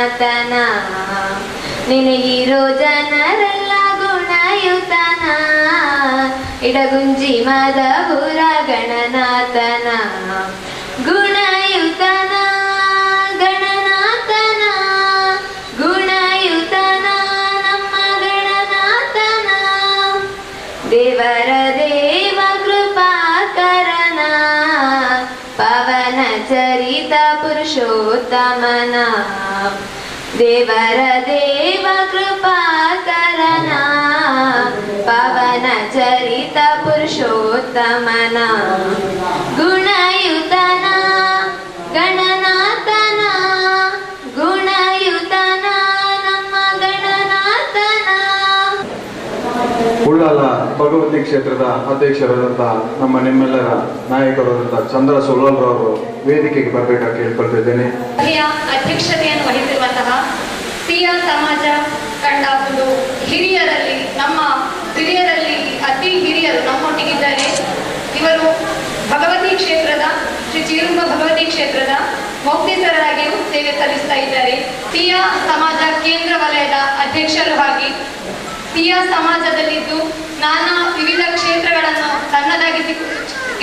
ಗಣನಾಥನ ನಿನಗಿರೋ ಜನರೆಲ್ಲ ಗುಣಯುತನ ಇಡಗುಂಜಿ ಮದಪುರ ಗಣನಾಥನ ಗುಣಯುತನ ಗಣನಾಥನ ಗುಣಯುತನ ನಮ್ಮ ಗಣನಾಥನ ದೇವರ ದೇವ ಕೃಪಾಕರನ ಪವನ ಚರಿತ ಪುರುಷೋತ್ತಮನ ದೇವರ ದೇವ ಕೃಪಾಕರನ ಪವನ ಚರಿತ ಪುರುಷೋತ್ತಮನ ಗುಣಯುತನ ಗಣನಾಥನ ಗುಣಯುತನ ನಮ್ಮ ಗಣನಾಥನ. ಉಳ್ಳಾಲ ಭಗವತಿ ಕ್ಷೇತ್ರದ ಅಧ್ಯಕ್ಷರಾದಂತಹ ನಿಮ್ಮೆಲ್ಲರ ನಾಯಕರಾದಂತಹ ಚಂದ್ರ ಸುಳ್ಳಲ್ರವರು ವೇದಿಕೆಗೆ ಬರಬೇಕಾಗಿ ಕೇಳ್ಕೊಳ್ತಿದ್ದೇನೆ. ಅಧ್ಯಕ್ಷತೆಯನ್ನು ವಹಿಸಿರುವಂತಹ ತೀಯ ಸಮಾಜ ಕಂಡ ಒಂದು ಹಿರಿಯರಲ್ಲಿ ನಮ್ಮ ಹಿರಿಯರಲ್ಲಿ ಅತಿ ಹಿರಿಯರು ನಮ್ಮೊಟ್ಟಿಗಿದ್ದಾರೆ. ಇವರು ಭಗವತಿ ಕ್ಷೇತ್ರದ ಶ್ರೀ ಚೀರುಂಬ ಭಗವತಿ ಕ್ಷೇತ್ರದ ಮೌಕ್ತೇಸರರಾಗಿಯೂ ಸೇವೆ ಸಲ್ಲಿಸ್ತಾ ಇದ್ದಾರೆ. ತೀಯ ಸಮಾಜ ಕೇಂದ್ರ ವಲಯದ ಅಧ್ಯಕ್ಷರು ಆಗಿ ತೀಯ ಸಮಾಜದಲ್ಲಿದ್ದು ನಾನಾ ವಿವಿಧ ಕ್ಷೇತ್ರಗಳನ್ನು ತನ್ನದಾಗಿ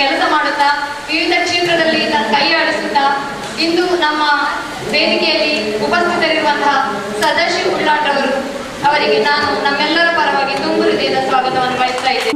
ಕೆಲಸ ಮಾಡುತ್ತಾ ವಿವಿಧ ಕ್ಷೇತ್ರದಲ್ಲಿ ಕೈ ಆಡಿಸುತ್ತಾ ಇಂದು ನಮ್ಮ ವೇದಿಕೆಯಲ್ಲಿ ಉಪಸ್ಥಿತರಿರುವಂತಹ ಸದಾಶಿವ ಉಳ್ಳಾಟವರು ಅವರಿಗೆ ನಾನು ನಮ್ಮೆಲ್ಲರ ಪರವಾಗಿ ತುಂಬು ಹೃದಯದ ಸ್ವಾಗತವನ್ನು ಬಯಸ್ತಾ ಇದ್ದೇನೆ.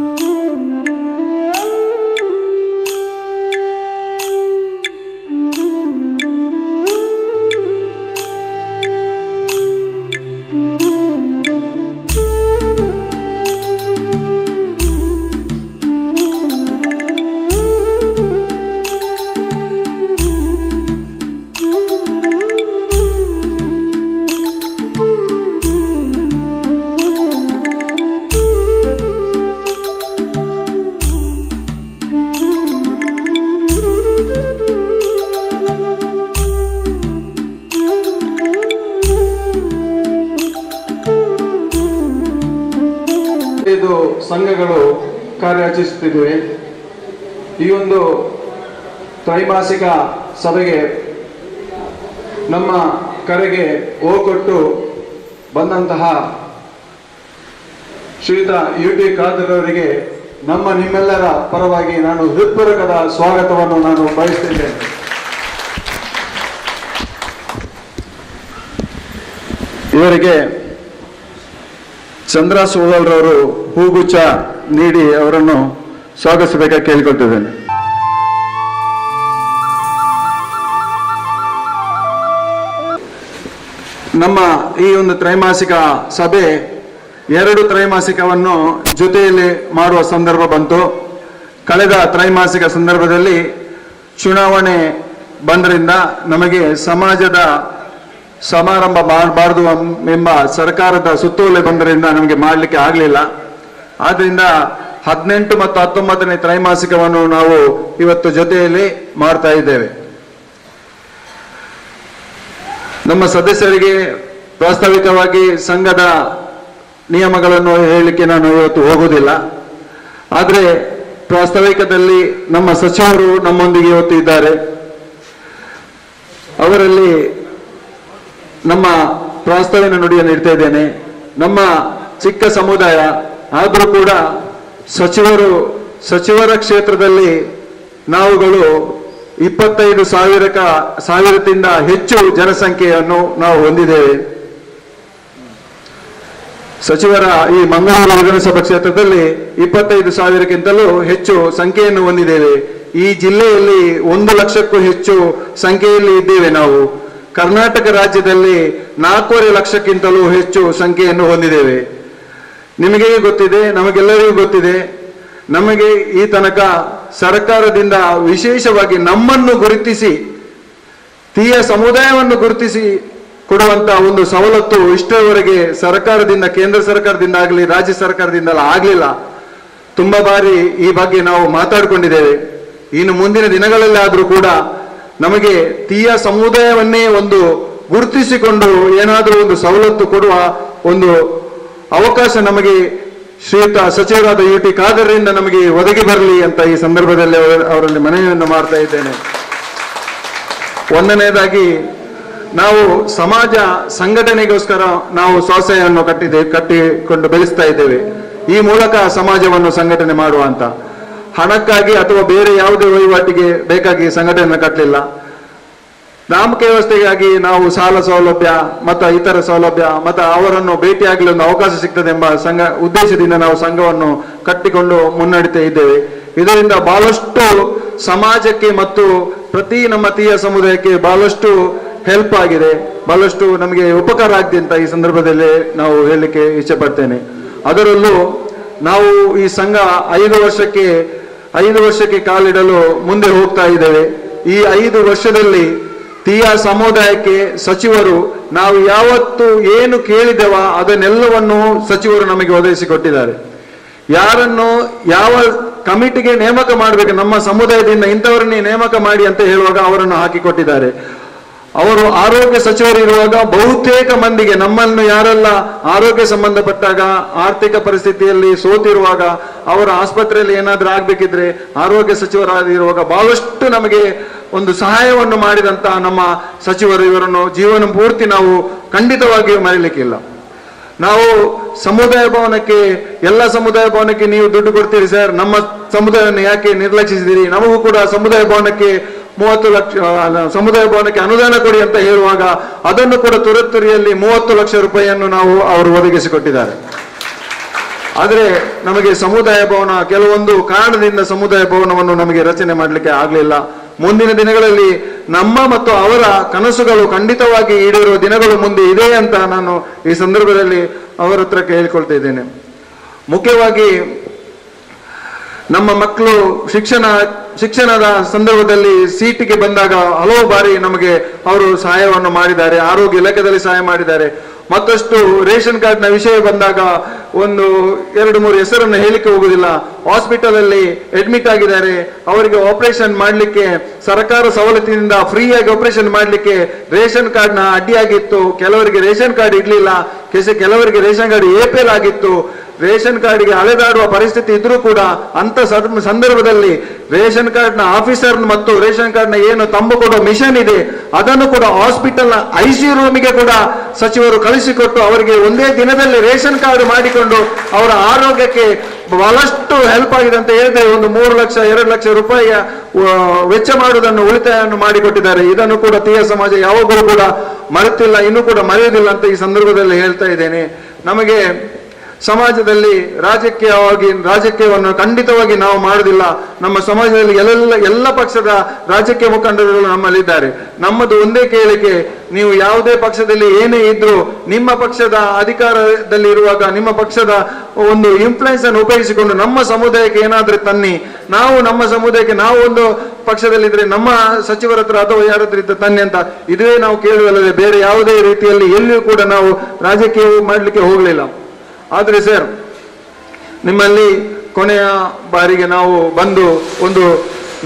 ಸಂಘಗಳು ಕಾರ್ಯಾಚರಿಸುತ್ತಿವೆ. ಈ ಒಂದು ತ್ರೈಮಾಸಿಕ ಸಭೆಗೆ ನಮ್ಮ ಕರೆಗೆ ಓಗೊಟ್ಟು ಬಂದಂತಹ ಶ್ರೀಯುತ UT ಖಾದರ್ ಅವರಿಗೆ ನಿಮ್ಮೆಲ್ಲರ ಪರವಾಗಿ ನಾನು ಹೃತ್ಪೂರ್ವಕದ ಸ್ವಾಗತವನ್ನು ನಾನು ಬಯಸುತ್ತೇನೆ. ಇವರಿಗೆ ಚಂದ್ರ ಸೋದಲ್ರವರು ಹೂಗುಚ್ಛ ನೀಡಿ ಅವರನ್ನು ಸ್ವಾಗತಿಸಬೇಕಾಗಿ ಕೇಳಿಕೊಳ್ತಿದ್ದೇನೆ. ನಮ್ಮ ಈ ಒಂದು ತ್ರೈಮಾಸಿಕ ಸಭೆ 2 ತ್ರೈಮಾಸಿಕವನ್ನು ಜೊತೆಯಲ್ಲಿ ಮಾಡುವ ಸಂದರ್ಭ ಬಂತು. ಕಳೆದ ತ್ರೈಮಾಸಿಕ ಸಂದರ್ಭದಲ್ಲಿ ಚುನಾವಣೆ ಬಂದ್ರಿಂದ ನಮಗೆ ಸಮಾಜದ ಸಮಾರಂಭ ಮಾಡಬಾರ್ದು ಎಂಬ ಸರ್ಕಾರದ ಸುತ್ತೋಲೆ ಬಂದರಿಂದ ನಮಗೆ ಮಾಡಲಿಕ್ಕೆ ಆಗಲಿಲ್ಲ. ಆದ್ರಿಂದ 18 ಮತ್ತು 19ನೇ ತ್ರೈಮಾಸಿಕವನ್ನು ನಾವು ಇವತ್ತು ಜೊತೆಯಲ್ಲಿ ಮಾಡ್ತಾ ಇದ್ದೇವೆ. ನಮ್ಮ ಸದಸ್ಯರಿಗೆ ಪ್ರಾಸ್ತಾವಿಕವಾಗಿ ಸಂಘದ ನಿಯಮಗಳನ್ನು ಹೇಳಲಿಕ್ಕೆ ನಾನು ಇವತ್ತು ಹೋಗುವುದಿಲ್ಲ. ಆದರೆ ಪ್ರಾಸ್ತಾವಿಕದಲ್ಲಿ ನಮ್ಮ ಸಚಿವರು ನಮ್ಮೊಂದಿಗೆ ಇವತ್ತು ಇದ್ದಾರೆ. ಅವರಲ್ಲಿ ನಮ್ಮ ಪ್ರಾಸ್ತಾವಿನ ನುಡಿಯನ್ನು ಇಡ್ತಾ ಇದ್ದೇನೆ. ನಮ್ಮ ಚಿಕ್ಕ ಸಮುದಾಯ ಆದರೂ ಕೂಡ ಸಚಿವರ ಕ್ಷೇತ್ರದಲ್ಲಿ ನಾವುಗಳು 25,000ಕ್ಕಿಂತ ಹೆಚ್ಚು ಜನಸಂಖ್ಯೆಯನ್ನು ನಾವು ಹೊಂದಿದ್ದೇವೆ. ಸಚಿವರ ಈ ಮಂಗಳೂರು ವಿಧಾನಸಭಾ ಕ್ಷೇತ್ರದಲ್ಲಿ 25,000ಕ್ಕಿಂತಲೂ ಹೆಚ್ಚು ಸಂಖ್ಯೆಯನ್ನು ಹೊಂದಿದ್ದೇವೆ. ಈ ಜಿಲ್ಲೆಯಲ್ಲಿ 1 ಲಕ್ಷಕ್ಕೂ ಹೆಚ್ಚು ಸಂಖ್ಯೆಯಲ್ಲಿ ಇದ್ದೇವೆ. ನಾವು ಕರ್ನಾಟಕ ರಾಜ್ಯದಲ್ಲಿ 4.5 ಲಕ್ಷಕ್ಕಿಂತಲೂ ಹೆಚ್ಚು ಸಂಖ್ಯೆಯನ್ನು ಹೊಂದಿದ್ದೇವೆ. ನಿಮಗೆ ಗೊತ್ತಿದೆ, ನಮಗೆಲ್ಲರಿಗೂ ಗೊತ್ತಿದೆ, ನಮಗೆ ಈ ತನಕ ಸರ್ಕಾರದಿಂದ ವಿಶೇಷವಾಗಿ ನಮ್ಮನ್ನು ಗುರುತಿಸಿ ತೀಯ ಸಮುದಾಯವನ್ನು ಗುರುತಿಸಿ ಕೊಡುವಂತಹ ಒಂದು ಸವಲತ್ತು ಇಷ್ಟರವರೆಗೆ ಸರ್ಕಾರದಿಂದ, ಕೇಂದ್ರ ಸರ್ಕಾರದಿಂದ ಆಗಲಿ ರಾಜ್ಯ ಸರ್ಕಾರದಿಂದ ಆಗಲಿಲ್ಲ. ತುಂಬಾ ಬಾರಿ ಈ ಬಗ್ಗೆ ನಾವು ಮಾತಾಡಿಕೊಂಡಿದ್ದೇವೆ. ಇನ್ನು ಮುಂದಿನ ದಿನಗಳಲ್ಲಿ ಆದರೂ ಕೂಡ ನಮಗೆ ತೀಯ ಸಮುದಾಯವನ್ನೇ ಒಂದು ಗುರುತಿಸಿಕೊಂಡು ಏನಾದರೂ ಒಂದು ಸವಲತ್ತು ಕೊಡುವ ಒಂದು ಅವಕಾಶ ನಮಗೆ ಶ್ರೀಯುತ ಸಚಿವರಾದ UT ಖಾದರ್ರಿಂದ ನಮಗೆ ಒದಗಿ ಬರಲಿ ಅಂತ ಈ ಸಂದರ್ಭದಲ್ಲಿ ಅವರಲ್ಲಿ ಮನವಿಯನ್ನು ಮಾಡ್ತಾ ಇದ್ದೇನೆ. ಒಂದನೇದಾಗಿ ನಾವು ಸಮಾಜ ಸಂಘಟನೆಗೋಸ್ಕರ ನಾವು ಸ್ವಸಹಾಯವನ್ನು ಕಟ್ಟಿಕೊಂಡು ಬೆಳೆಸ್ತಾ ಇದ್ದೇವೆ. ಈ ಮೂಲಕ ಸಮಾಜವನ್ನು ಸಂಘಟನೆ ಮಾಡುವ ಅಂತ. ಹಣಕ್ಕಾಗಿ ಅಥವಾ ಬೇರೆ ಯಾವುದೇ ವಹಿವಾಟಿಗೆ ಬೇಕಾಗಿ ಸಂಘಟನೆ ಕಟ್ಟಲಿಲ್ಲ. ನಾಮಕ ವ್ಯವಸ್ಥೆಗಾಗಿ ನಾವು ಸಾಲ ಸೌಲಭ್ಯ ಮತ್ತು ಇತರ ಸೌಲಭ್ಯ ಮತ್ತು ಅವರನ್ನು ಭೇಟಿಯಾಗಲು ಒಂದು ಅವಕಾಶ ಸಿಗ್ತದೆ ಎಂಬ ಉದ್ದೇಶದಿಂದ ನಾವು ಸಂಘವನ್ನು ಕಟ್ಟಿಕೊಂಡು ಮುನ್ನಡೆತಾ ಇದ್ದೇವೆ. ಇದರಿಂದ ಬಹಳಷ್ಟು ಸಮಾಜಕ್ಕೆ ಮತ್ತು ಪ್ರತಿ ನಮ್ಮ ತೀಯ ಸಮುದಾಯಕ್ಕೆ ಬಹಳಷ್ಟು ಹೆಲ್ಪ್ ಆಗಿದೆ, ಬಹಳಷ್ಟು ನಮಗೆ ಉಪಕಾರ ಆಗಿದೆ ಅಂತ ಈ ಸಂದರ್ಭದಲ್ಲಿ ನಾವು ಹೇಳಲಿಕ್ಕೆ ಇಚ್ಛೆ ಪಡ್ತೇನೆ. ಅದರಲ್ಲೂ ನಾವು ಈ ಸಂಘ 5 ವರ್ಷಕ್ಕೆ ಕಾಲಿಡಲು ಮುಂದೆ ಹೋಗ್ತಾ ಇದ್ದೇವೆ. ಈ 5 ವರ್ಷದಲ್ಲಿ ತೀಯ ಸಮುದಾಯಕ್ಕೆ ಸಚಿವರು ನಾವು ಯಾವತ್ತು ಏನು ಕೇಳಿದೆವ ಅದನ್ನೆಲ್ಲವನ್ನು ಸಚಿವರು ನಮಗೆ ಒದಗಿಸಿಕೊಟ್ಟಿದ್ದಾರೆ. ಯಾರನ್ನು ಯಾವ ಕಮಿಟಿಗೆ ನೇಮಕ ಮಾಡಬೇಕು, ನಮ್ಮ ಸಮುದಾಯದಿಂದ ಇಂಥವರನ್ನೇ ನೇಮಕ ಮಾಡಿ ಅಂತ ಹೇಳುವಾಗ ಅವರನ್ನು ಹಾಕಿಕೊಟ್ಟಿದ್ದಾರೆ. ಅವರು ಆರೋಗ್ಯ ಸಚಿವರು ಇರುವಾಗ ಬಹುತೇಕ ಮಂದಿಗೆ ನಮ್ಮನ್ನು ಯಾರೆಲ್ಲ ಆರೋಗ್ಯ ಸಂಬಂಧಪಟ್ಟಾಗ ಆರ್ಥಿಕ ಪರಿಸ್ಥಿತಿಯಲ್ಲಿ ಸೋತಿರುವಾಗ ಅವರ ಆಸ್ಪತ್ರೆಯಲ್ಲಿ ಏನಾದ್ರೂ ಆಗ್ಬೇಕಿದ್ರೆ ಆರೋಗ್ಯ ಸಚಿವರಾಗಿರುವಾಗ ಬಹಳಷ್ಟು ನಮಗೆ ಒಂದು ಸಹಾಯವನ್ನು ಮಾಡಿದಂತ ನಮ್ಮ ಸಚಿವರು ಇವರನ್ನು ಜೀವನ ಪೂರ್ತಿ ನಾವು ಖಂಡಿತವಾಗಿಯೂ ಮರೆಯಲಿಕ್ಕಿಲ್ಲ. ನಾವು ಸಮುದಾಯ ಭವನಕ್ಕೆ, ಎಲ್ಲ ಸಮುದಾಯ ಭವನಕ್ಕೆ ನೀವು ದುಡ್ಡು ಕೊಡ್ತೀರಿ ಸರ್, ನಮ್ಮ ಸಮುದಾಯವನ್ನು ಯಾಕೆ ನಿರ್ಲಕ್ಷಿಸಿದಿರಿ, ನಮಗೂ ಕೂಡ ಸಮುದಾಯ ಭವನಕ್ಕೆ 30 ಲಕ್ಷ ಸಮುದಾಯ ಭವನಕ್ಕೆ ಅನುದಾನ ಕೊಡಿ ಅಂತ ಹೇಳುವಾಗ ಅದನ್ನು ಕೂಡ ತುರತುರಿಯಲ್ಲಿ 30 ಲಕ್ಷ ರೂಪಾಯಿಯನ್ನು ಅವರು ಒದಗಿಸಿಕೊಟ್ಟಿದ್ದಾರೆ. ಆದರೆ ನಮಗೆ ಸಮುದಾಯ ಭವನ ಕೆಲವೊಂದು ಕಾರಣದಿಂದ ಸಮುದಾಯ ಭವನವನ್ನು ನಮಗೆ ರಚನೆ ಮಾಡಲಿಕ್ಕೆ ಆಗಲಿಲ್ಲ. ಮುಂದಿನ ದಿನಗಳಲ್ಲಿ ನಮ್ಮ ಮತ್ತು ಅವರ ಕನಸುಗಳು ಖಂಡಿತವಾಗಿ ಈಡೇರುವ ದಿನಗಳು ಮುಂದೆ ಇದೆ ಅಂತ ನಾನು ಈ ಸಂದರ್ಭದಲ್ಲಿ ಅವರ ಹತ್ರ ಕೇಳಿಕೊಳ್ತಾ ಇದ್ದೇನೆ. ಮುಖ್ಯವಾಗಿ ನಮ್ಮ ಮಕ್ಕಳು ಶಿಕ್ಷಣದ ಸಂದರ್ಭದಲ್ಲಿ ಸೀಟಿಗೆ ಬಂದಾಗ ಹಲವು ಬಾರಿ ನಮಗೆ ಅವರು ಸಹಾಯವನ್ನು ಮಾಡಿದ್ದಾರೆ, ಆರೋಗ್ಯ ಇಲಾಖೆಯಲ್ಲಿ ಸಹಾಯ ಮಾಡಿದ್ದಾರೆ. ಮತ್ತಷ್ಟು ರೇಷನ್ ಕಾರ್ಡ್ ನ ವಿಷಯ ಬಂದಾಗ 1-2-3 ಹೆಸರನ್ನು ಹೇಳಿಕೆ ಹೋಗುದಿಲ್ಲ. ಹಾಸ್ಪಿಟಲ್ ಅಲ್ಲಿ ಅಡ್ಮಿಟ್ ಆಗಿದ್ದಾರೆ, ಅವರಿಗೆ ಆಪರೇಷನ್ ಮಾಡಲಿಕ್ಕೆ ಸರ್ಕಾರ ಸವಲತ್ತಿನಿಂದ ಫ್ರೀಯಾಗಿ ಆಪರೇಷನ್ ಮಾಡಲಿಕ್ಕೆ ರೇಷನ್ ಕಾರ್ಡ್ ನ ಅಡ್ಡಿಯಾಗಿತ್ತು. ಕೆಲವರಿಗೆ ರೇಷನ್ ಕಾರ್ಡ್ ಇರ್ಲಿಲ್ಲ, ಕೆಲವರಿಗೆ ರೇಷನ್ ಕಾರ್ಡ್ APL ಆಗಿತ್ತು. ರೇಷನ್ ಕಾರ್ಡ್ಗೆ ಅಲೆದಾಡುವ ಪರಿಸ್ಥಿತಿ ಇದ್ರೂ ಕೂಡ ಅಂತ ಸಂದರ್ಭದಲ್ಲಿ ರೇಷನ್ ಕಾರ್ಡ್ ನ ಆಫೀಸರ್ ಮತ್ತು ರೇಷನ್ ಕಾರ್ಡ್ ನ ಏನು ತಂಬು ಕೊಡೋ ಮಿಷನ್ ಇದೆ ಅದನ್ನು ಕೂಡ ಹಾಸ್ಪಿಟಲ್ ನ ICU ರೂಮಿಗೆ ಕೂಡ ಸಚಿವರು ಕಳಿಸಿಕೊಟ್ಟು ಅವರಿಗೆ ಒಂದೇ ದಿನದಲ್ಲಿ ರೇಷನ್ ಕಾರ್ಡ್ ಮಾಡಿಕೊಂಡು ಅವರ ಆರೋಗ್ಯಕ್ಕೆ ಬಹಳಷ್ಟು ಹೆಲ್ಪ್ ಆಗಿದೆ ಅಂತ ಹೇಳಿದ್ರೆ 3 ಲಕ್ಷ 2 ಲಕ್ಷ ರೂಪಾಯಿಯ ವೆಚ್ಚ ಮಾಡುವುದನ್ನು ಉಳಿತಾಯವನ್ನು ಮಾಡಿಕೊಟ್ಟಿದ್ದಾರೆ. ಇದನ್ನು ಕೂಡ ತೀಯ ಸಮಾಜ ಯಾವಾಗಲೂ ಕೂಡ ಮರೆತಿಲ್ಲ, ಇನ್ನೂ ಕೂಡ ಮರೆಯುವುದಿಲ್ಲ ಅಂತ ಈ ಸಂದರ್ಭದಲ್ಲಿ ಹೇಳ್ತಾ ಇದ್ದೇನೆ. ನಮಗೆ ಸಮಾಜದಲ್ಲಿ ರಾಜಕೀಯವನ್ನು ಖಂಡಿತವಾಗಿ ನಾವು ಮಾಡುವುದಿಲ್ಲ. ನಮ್ಮ ಸಮಾಜದಲ್ಲಿ ಎಲ್ಲ ಪಕ್ಷದ ರಾಜಕೀಯ ಮುಖಂಡರು ನಮ್ಮಲ್ಲಿದ್ದಾರೆ. ನಮ್ಮದು ಒಂದೇ ಕೇಳಿಕೆ, ನೀವು ಯಾವುದೇ ಪಕ್ಷದಲ್ಲಿ ಏನೇ ಇದ್ರೂ ನಿಮ್ಮ ಪಕ್ಷದ ಅಧಿಕಾರದಲ್ಲಿ ಇರುವಾಗ ನಿಮ್ಮ ಪಕ್ಷದ ಒಂದು ಇನ್ಫ್ಲುಯೆನ್ಸ್ ಅನ್ನು ಉಪಯೋಗಿಸಿಕೊಂಡು ನಮ್ಮ ಸಮುದಾಯಕ್ಕೆ ಏನಾದ್ರೂ ತನ್ನಿ. ನಾವು ನಮ್ಮ ಸಮುದಾಯಕ್ಕೆ ನಾವು ಒಂದು ಪಕ್ಷದಲ್ಲಿದ್ರೆ ನಮ್ಮ ಸಚಿವರ ಹತ್ರ ಅಥವಾ ಯಾರ ಹತ್ರ ಇದ್ದ ತನ್ನಿ ಅಂತ ಇದುವೇ ನಾವು ಕೇಳುವುದಲ್ಲದೆ ಬೇರೆ ಯಾವುದೇ ರೀತಿಯಲ್ಲಿ ಎಲ್ಲಿಯೂ ಕೂಡ ನಾವು ರಾಜಕೀಯ ಮಾಡಲಿಕ್ಕೆ ಹೋಗಲಿಲ್ಲ. ಆದ್ರೆ ಸರ್, ನಿಮ್ಮಲ್ಲಿ ಕೊನೆಯ ಬಾರಿಗೆ ನಾವು ಬಂದು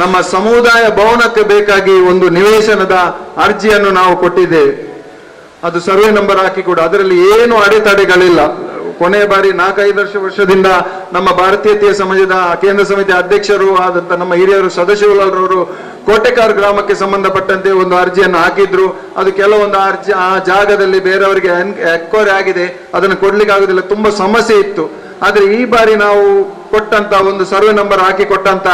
ನಮ್ಮ ಸಮುದಾಯ ಭವನಕ್ಕೆ ಬೇಕಾಗಿ ಒಂದು ನಿವೇಶನದ ಅರ್ಜಿಯನ್ನು ನಾವು ಕೊಟ್ಟಿದ್ದೇವೆ. ಅದು ಸರ್ವೆ ನಂಬರ್ ಹಾಕಿ ಕೂಡ ಅದರಲ್ಲಿ ಏನು ಅಡೆತಡೆಗಳಿಲ್ಲ. ಕೊನೆಯ ಬಾರಿ 4-5 ವರ್ಷದಿಂದ ನಮ್ಮ ಭಾರತೀಯ ತೀಯ ಸಮಾಜದ ಕೇಂದ್ರ ಸಮಿತಿ ಅಧ್ಯಕ್ಷರು ಆದಂತ ನಮ್ಮ ಹಿರಿಯರು ಸದಾಶಿವಲಾಲ್ರವರು ಕೋಟೆಕಾರ್ ಗ್ರಾಮಕ್ಕೆ ಸಂಬಂಧಪಟ್ಟಂತೆ ಒಂದು ಅರ್ಜಿಯನ್ನು ಹಾಕಿದ್ರು. ಅದು ಕೆಲವೊಂದು ಅರ್ಜಿ ಆ ಜಾಗದಲ್ಲಿ ಬೇರೆಯವರಿಗೆ ಎಕ್ವೈರಿ ಆಗಿದೆ, ಅದನ್ನು ಕೊಡ್ಲಿಕ್ಕೆ ಆಗುದಿಲ್ಲ, ತುಂಬಾ ಸಮಸ್ಯೆ ಇತ್ತು. ಆದ್ರೆ ಈ ಬಾರಿ ನಾವು ಕೊಟ್ಟಂತ ಒಂದು ಸರ್ವೆ ನಂಬರ್ ಹಾಕಿ ಕೊಟ್ಟಂತ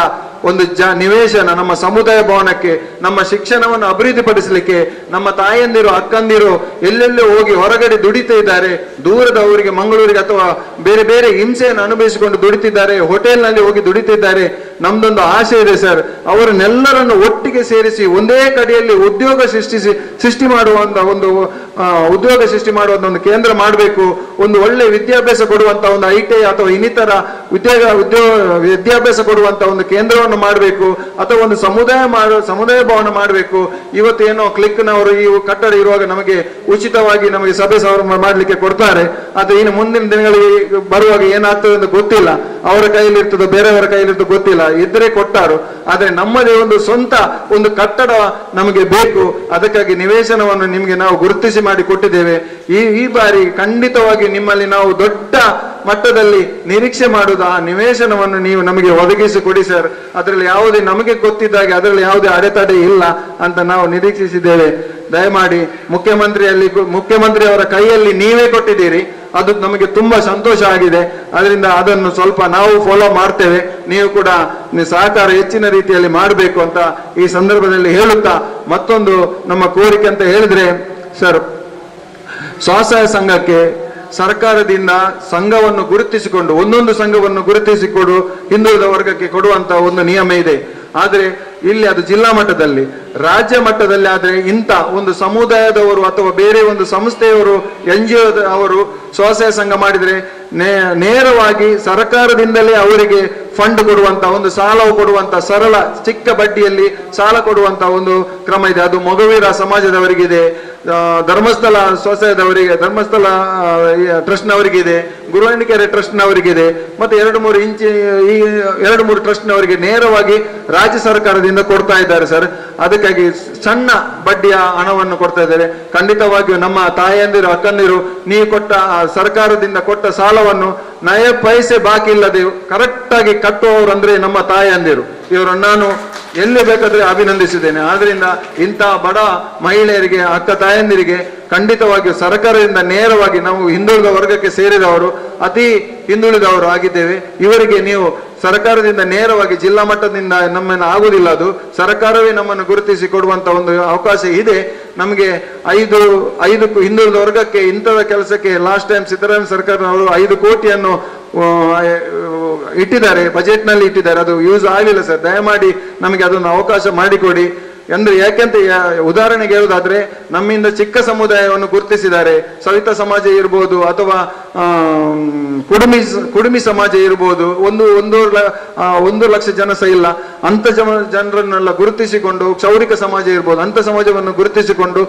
ಒಂದು ನಿವೇಶನ ನಮ್ಮ ಸಮುದಾಯ ಭವನಕ್ಕೆ, ನಮ್ಮ ಶಿಕ್ಷಣವನ್ನು ಅಭಿವೃದ್ಧಿಪಡಿಸಲಿಕ್ಕೆ, ನಮ್ಮ ತಾಯಂದಿರು ಅಕ್ಕಂದಿರು ಎಲ್ಲೆಲ್ಲೋ ಹೋಗಿ ಹೊರಗಡೆ ದುಡಿತಾ ಇದ್ದಾರೆ, ದೂರದ ಊರಿಗೆ ಮಂಗಳೂರಿಗೆ ಅಥವಾ ಬೇರೆ ಬೇರೆ ಹಿಂಸೆಯನ್ನು ಅನುಭವಿಸಿಕೊಂಡು ದುಡಿತಿದ್ದಾರೆ, ಹೋಟೆಲ್ನಲ್ಲಿ ಹೋಗಿ ದುಡಿತಿದ್ದಾರೆ. ನಮ್ದೊಂದು ಆಸೆ ಇದೆ ಸರ್, ಅವರನ್ನೆಲ್ಲರನ್ನು ಒಟ್ಟಿಗೆ ಸೇರಿಸಿ ಒಂದೇ ಕಡೆಯಲ್ಲಿ ಉದ್ಯೋಗ ಸೃಷ್ಟಿ ಮಾಡುವಂತ ಒಂದು ಕೇಂದ್ರ ಮಾಡಬೇಕು. ಒಂದು ಒಳ್ಳೆ ವಿದ್ಯಾಭ್ಯಾಸ ಕೊಡುವಂತ ಒಂದು ITI ಅಥವಾ ಇನ್ನಿತರ ವಿದ್ಯಾಭ್ಯಾಸ ಕೊಡುವಂತ ಒಂದು ಕೇಂದ್ರವನ್ನು ಮಾಡಬೇಕು, ಅಥವಾ ಒಂದು ಸಮುದಾಯ ಭವನ ಮಾಡಬೇಕು. ಇವತ್ತೇನೋ ಕ್ಲಿಕ್ನವರು ಈ ಕಟ್ಟಡ ಇರುವಾಗ ನಮಗೆ ಉಚಿತವಾಗಿ ನಮಗೆ ಸಭೆ ಸಮಾರಂಭ ಮಾಡಲಿಕ್ಕೆ ಕೊಡ್ತಾರೆ. ಆದ್ರೆ ಇನ್ನು ಮುಂದಿನ ದಿನಗಳಿಗೆ ಬರುವಾಗ ಏನಾಗ್ತದೆ ಅಂತ ಗೊತ್ತಿಲ್ಲ, ಅವರ ಕೈಯಲ್ಲಿ ಇರ್ತದೋ ಬೇರೆಯವರ ಕೈಯಲ್ಲಿ ಇರ್ತದೋ ಗೊತ್ತಿಲ್ಲ. ಇದ್ರೆ ಕೊಟ್ಟಾರು, ಆದ್ರೆ ನಮ್ಮದೇ ಒಂದು ಸ್ವಂತ ಒಂದು ಕಟ್ಟಡ ನಮಗೆ ಬೇಕು. ಅದಕ್ಕಾಗಿ ನಿವೇಶನವನ್ನು ನಿಮಗೆ ನಾವು ಗುರುತಿಸಿ ಮಾಡಿ ಕೊಟ್ಟಿದ್ದೇವೆ. ಈ ಬಾರಿ ಖಂಡಿತವಾಗಿ ನಿಮ್ಮಲ್ಲಿ ನಾವು ದೊಡ್ಡ ಮಟ್ಟದಲ್ಲಿ ನಿರೀಕ್ಷೆ ಮಾಡುವುದು ಹೇಳುದು ಆ ನಿವೇಶನವನ್ನು ನೀವು ನಮಗೆ ಒದಗಿಸಿ ಕೊಡಿ ಸರ್. ಅದರಲ್ಲಿ ಯಾವುದೇ ನಮಗೆ ಗೊತ್ತಿದ್ದಾಗೆ ಅದರಲ್ಲಿ ಯಾವುದೇ ಅಡೆತಡೆ ಇಲ್ಲ ಅಂತ ನಾವು ನಿರೀಕ್ಷಿಸಿದ್ದೇವೆ. ದಯಮಾಡಿ ಮುಖ್ಯಮಂತ್ರಿ ಅವರ ಕೈಯಲ್ಲಿ ನೀವೇ ಕೊಟ್ಟಿದ್ದೀರಿ, ಅದು ನಮಗೆ ತುಂಬಾ ಸಂತೋಷ ಆಗಿದೆ. ಅದರಿಂದ ಅದನ್ನು ಸ್ವಲ್ಪ ನಾವು ಫಾಲೋ ಮಾಡ್ತೇವೆ, ನೀವು ಕೂಡ ಸಹಕಾರ ಹೆಚ್ಚಿನ ರೀತಿಯಲ್ಲಿ ಮಾಡಬೇಕು ಅಂತ ಈ ಸಂದರ್ಭದಲ್ಲಿ ಹೇಳುತ್ತಾ, ಮತ್ತೊಂದು ನಮ್ಮ ಕೋರಿಕೆ ಅಂತ ಹೇಳಿದ್ರೆ ಸರ್, ಸ್ವಸಹಾಯ ಸಂಘಕ್ಕೆ ಸರ್ಕಾರದಿಂದ ಸಂಘವನ್ನು ಗುರುತಿಸಿಕೊಂಡು ಒಂದೊಂದು ಸಂಘವನ್ನು ಗುರುತಿಸಿಕೊಡು ಹಿಂದುಳಿದ ವರ್ಗಕ್ಕೆ ಕೊಡುವಂತ ಒಂದು ನಿಯಮ ಇದೆ. ಆದ್ರೆ ಇಲ್ಲಿ ಅದು ಜಿಲ್ಲಾ ಮಟ್ಟದಲ್ಲಿ, ರಾಜ್ಯ ಮಟ್ಟದಲ್ಲಿ ಆದ್ರೆ ಇಂಥ ಒಂದು ಸಮುದಾಯದವರು ಅಥವಾ ಬೇರೆ ಒಂದು ಸಂಸ್ಥೆಯವರು NGO ಅವರು ಸ್ವಸಹಾಯ ಸಂಘ ಮಾಡಿದ್ರೆ ನೇರವಾಗಿ ಸರ್ಕಾರದಿಂದಲೇ ಅವರಿಗೆ ಫಂಡ್ ಕೊಡುವಂತ ಒಂದು ಸಾಲ ಕೊಡುವಂತ ಸರಳ ಚಿಕ್ಕ ಬಡ್ಡಿಯಲ್ಲಿ ಸಾಲ ಕೊಡುವಂತ ಒಂದು ಕ್ರಮ ಇದೆ. ಅದು ಮೊಗವೀರ ಸಮಾಜದವರಿಗಿದೆ, ಧರ್ಮಸ್ಥಳ ಸ್ವಸಹಾಯದವರಿಗೆ, ಧರ್ಮಸ್ಥಳ ಟ್ರಸ್ಟ್ನವರಿಗಿದೆ, ಗುರುವಾಣಿಕೆರೆ ಟ್ರಸ್ಟ್ನವರಿಗಿದೆ, ಮತ್ತೆ 2-3 ಟ್ರಸ್ಟ್ನವರಿಗೆ ನೇರವಾಗಿ ರಾಜ್ಯ ಸರ್ಕಾರದಿಂದ ಕೊಡ್ತಾ ಇದ್ದಾರೆ ಸರ್. ಅದಕ್ಕಾಗಿ ಸಣ್ಣ ಬಡ್ಡಿಯ ಹಣವನ್ನು ಕೊಡ್ತಾ ಇದ್ದಾರೆ. ಖಂಡಿತವಾಗಿಯೂ ನಮ್ಮ ತಾಯಂದಿರು ಅಕ್ಕಂದಿರು ನೀವು ಕೊಟ್ಟ ಸರ್ಕಾರದಿಂದ ಕೊಟ್ಟ ಸಾಲವನ್ನು ನಯ ಪೈಸೆ ಬಾಕಿ ಇಲ್ಲದೆ ಕರೆಕ್ಟ್ ಆಗಿ ಕಟ್ಟುವವರು ಅಂದ್ರೆ ನಮ್ಮ ತಾಯಂದಿರು. ಇವರನ್ನು ನಾನು ಎಲ್ಲಿ ಬೇಕಾದ್ರೆ ಅಭಿನಂದಿಸಿದ್ದೇನೆ. ಆದ್ರಿಂದ ಇಂಥ ಬಡ ಮಹಿಳೆಯರಿಗೆ, ಅಕ್ಕ ತಾಯಂದಿರಿಗೆ ಖಂಡಿತವಾಗಿಯೂ ಸರ್ಕಾರದಿಂದ ನೇರವಾಗಿ, ನಾವು ಹಿಂದುಳಿದ ವರ್ಗಕ್ಕೆ ಸೇರಿದವರು, ಅತಿ ಹಿಂದುಳಿದವರು ಆಗಿದ್ದೇವೆ, ಇವರಿಗೆ ನೀವು ಸರ್ಕಾರದಿಂದ ನೇರವಾಗಿ ಜಿಲ್ಲಾ ಮಟ್ಟದಿಂದ ನಮ್ಮನ್ನು ಆಗುದಿಲ್ಲ, ಅದು ಸರ್ಕಾರವೇ ನಮ್ಮನ್ನು ಗುರುತಿಸಿ ಕೊಡುವಂತ ಒಂದು ಅವಕಾಶ ಇದೆ ನಮಗೆ. 5 ಹಿಂದುಳಿದ ವರ್ಗಕ್ಕೆ ಇಂಥದ ಕೆಲಸಕ್ಕೆ ಲಾಸ್ಟ್ ಟೈಮ್ ಸಿದ್ದರಾಮಯ್ಯ ಸರ್ಕಾರದವರು 5 ಕೋಟಿಯನ್ನು ಇಟ್ಟಿದ್ದಾರೆ, ಬಜೆಟ್ ನಲ್ಲಿ ಇಟ್ಟಿದ್ದಾರೆ. ಅದು ಯೂಸ್ ಆಗಲಿಲ್ಲ ಸರ್. ದಯಮಾಡಿ ನಮಗೆ ಅದನ್ನು ಅವಕಾಶ ಮಾಡಿಕೊಡಿ. ಅಂದ್ರೆ ಯಾಕೆಂತ ಉದಾಹರಣೆಗೆ ಹೇಳುವುದಾದ್ರೆ, ನಮ್ಮಿಂದ ಚಿಕ್ಕ ಸಮುದಾಯವನ್ನು ಗುರುತಿಸಿದ್ದಾರೆ. ಸವಿತಾ ಸಮಾಜ ಇರ್ಬೋದು ಅಥವಾ ಕುಡುಮಿ ಸಮಾಜ ಇರ್ಬೋದು, 1 ಲಕ್ಷ ಜನ ಸಹ ಇಲ್ಲ ಅಂತ ಜನರನ್ನೆಲ್ಲ ಗುರುತಿಸಿಕೊಂಡು, ಕ್ಷೌರಿಕ ಸಮಾಜ ಇರ್ಬೋದು, ಅಂತ ಸಮಾಜವನ್ನು ಗುರುತಿಸಿಕೊಂಡು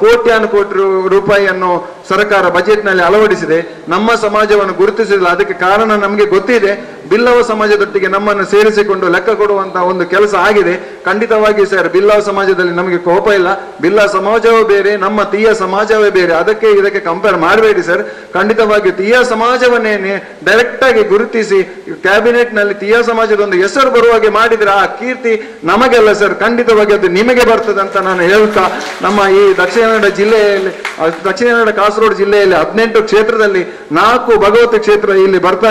ಕೋಟ್ಯಾನು ಕೋಟಿ ರೂಪಾಯಿಯನ್ನು ಸರ್ಕಾರ ಬಜೆಟ್ ನಲ್ಲಿ ಅಳವಡಿಸಿದೆ. ನಮ್ಮ ಸಮಾಜವನ್ನು ಗುರುತಿಸಿಲ್ಲ. ಅದಕ್ಕೆ ಕಾರಣ ನಮಗೆ ಗೊತ್ತಿದೆ, ಬಿಲ್ಲವ ಸಮಾಜದೊಟ್ಟಿಗೆ ನಮ್ಮನ್ನು ಸೇರಿಸಿಕೊಂಡು ಲೆಕ್ಕ ಕೊಡುವಂತಹ ಒಂದು ಕೆಲಸ ಆಗಿದೆ. ಖಂಡಿತವಾಗಿ ಸರ್, ಬಿಲ್ಲವ ಸಮಾಜದಲ್ಲಿ ನಮಗೆ ಕೋಪ ಇಲ್ಲ. ಬಿಲ್ಲ ಸಮಾಜವೇ ಬೇರೆ, ನಮ್ಮ ತೀಯ ಸಮಾಜವೇ ಬೇರೆ. ಇದಕ್ಕೆ ಕಂಪೇರ್ ಮಾಡಬೇಡಿ ಸರ್. ಖಂಡಿತವಾಗಿ ತೀಯ ಸಮಾಜವನ್ನೇ ಡೈರೆಕ್ಟ್ ಆಗಿ ಗುರುತಿಸಿ ಕ್ಯಾಬಿನೆಟ್ ನಲ್ಲಿ ತೀಯ ಸಮಾಜದ ಒಂದು ಹೆಸರು ಬರುವಾಗೆ ಮಾಡಿದ್ರೆ ಆ ಕೀರ್ತಿ ನಮಗೆಲ್ಲ ಸರ್. ಖಂಡಿತವಾಗಿ ಅದು ನಿಮಗೆ ಬರ್ತದೆ ಅಂತ ನಾನು ಹೇಳ್ತಾ, ನಮ್ಮ ಈ ದಕ್ಷಿಣ ಕನ್ನಡ ಕಾಸರಗೋಡು ಜಿಲ್ಲೆಯಲ್ಲಿ 18 ಕ್ಷೇತ್ರದಲ್ಲಿ 4 ಭಗವತಿ ಕ್ಷೇತ್ರ ಇಲ್ಲಿ ಬರ್ತಾ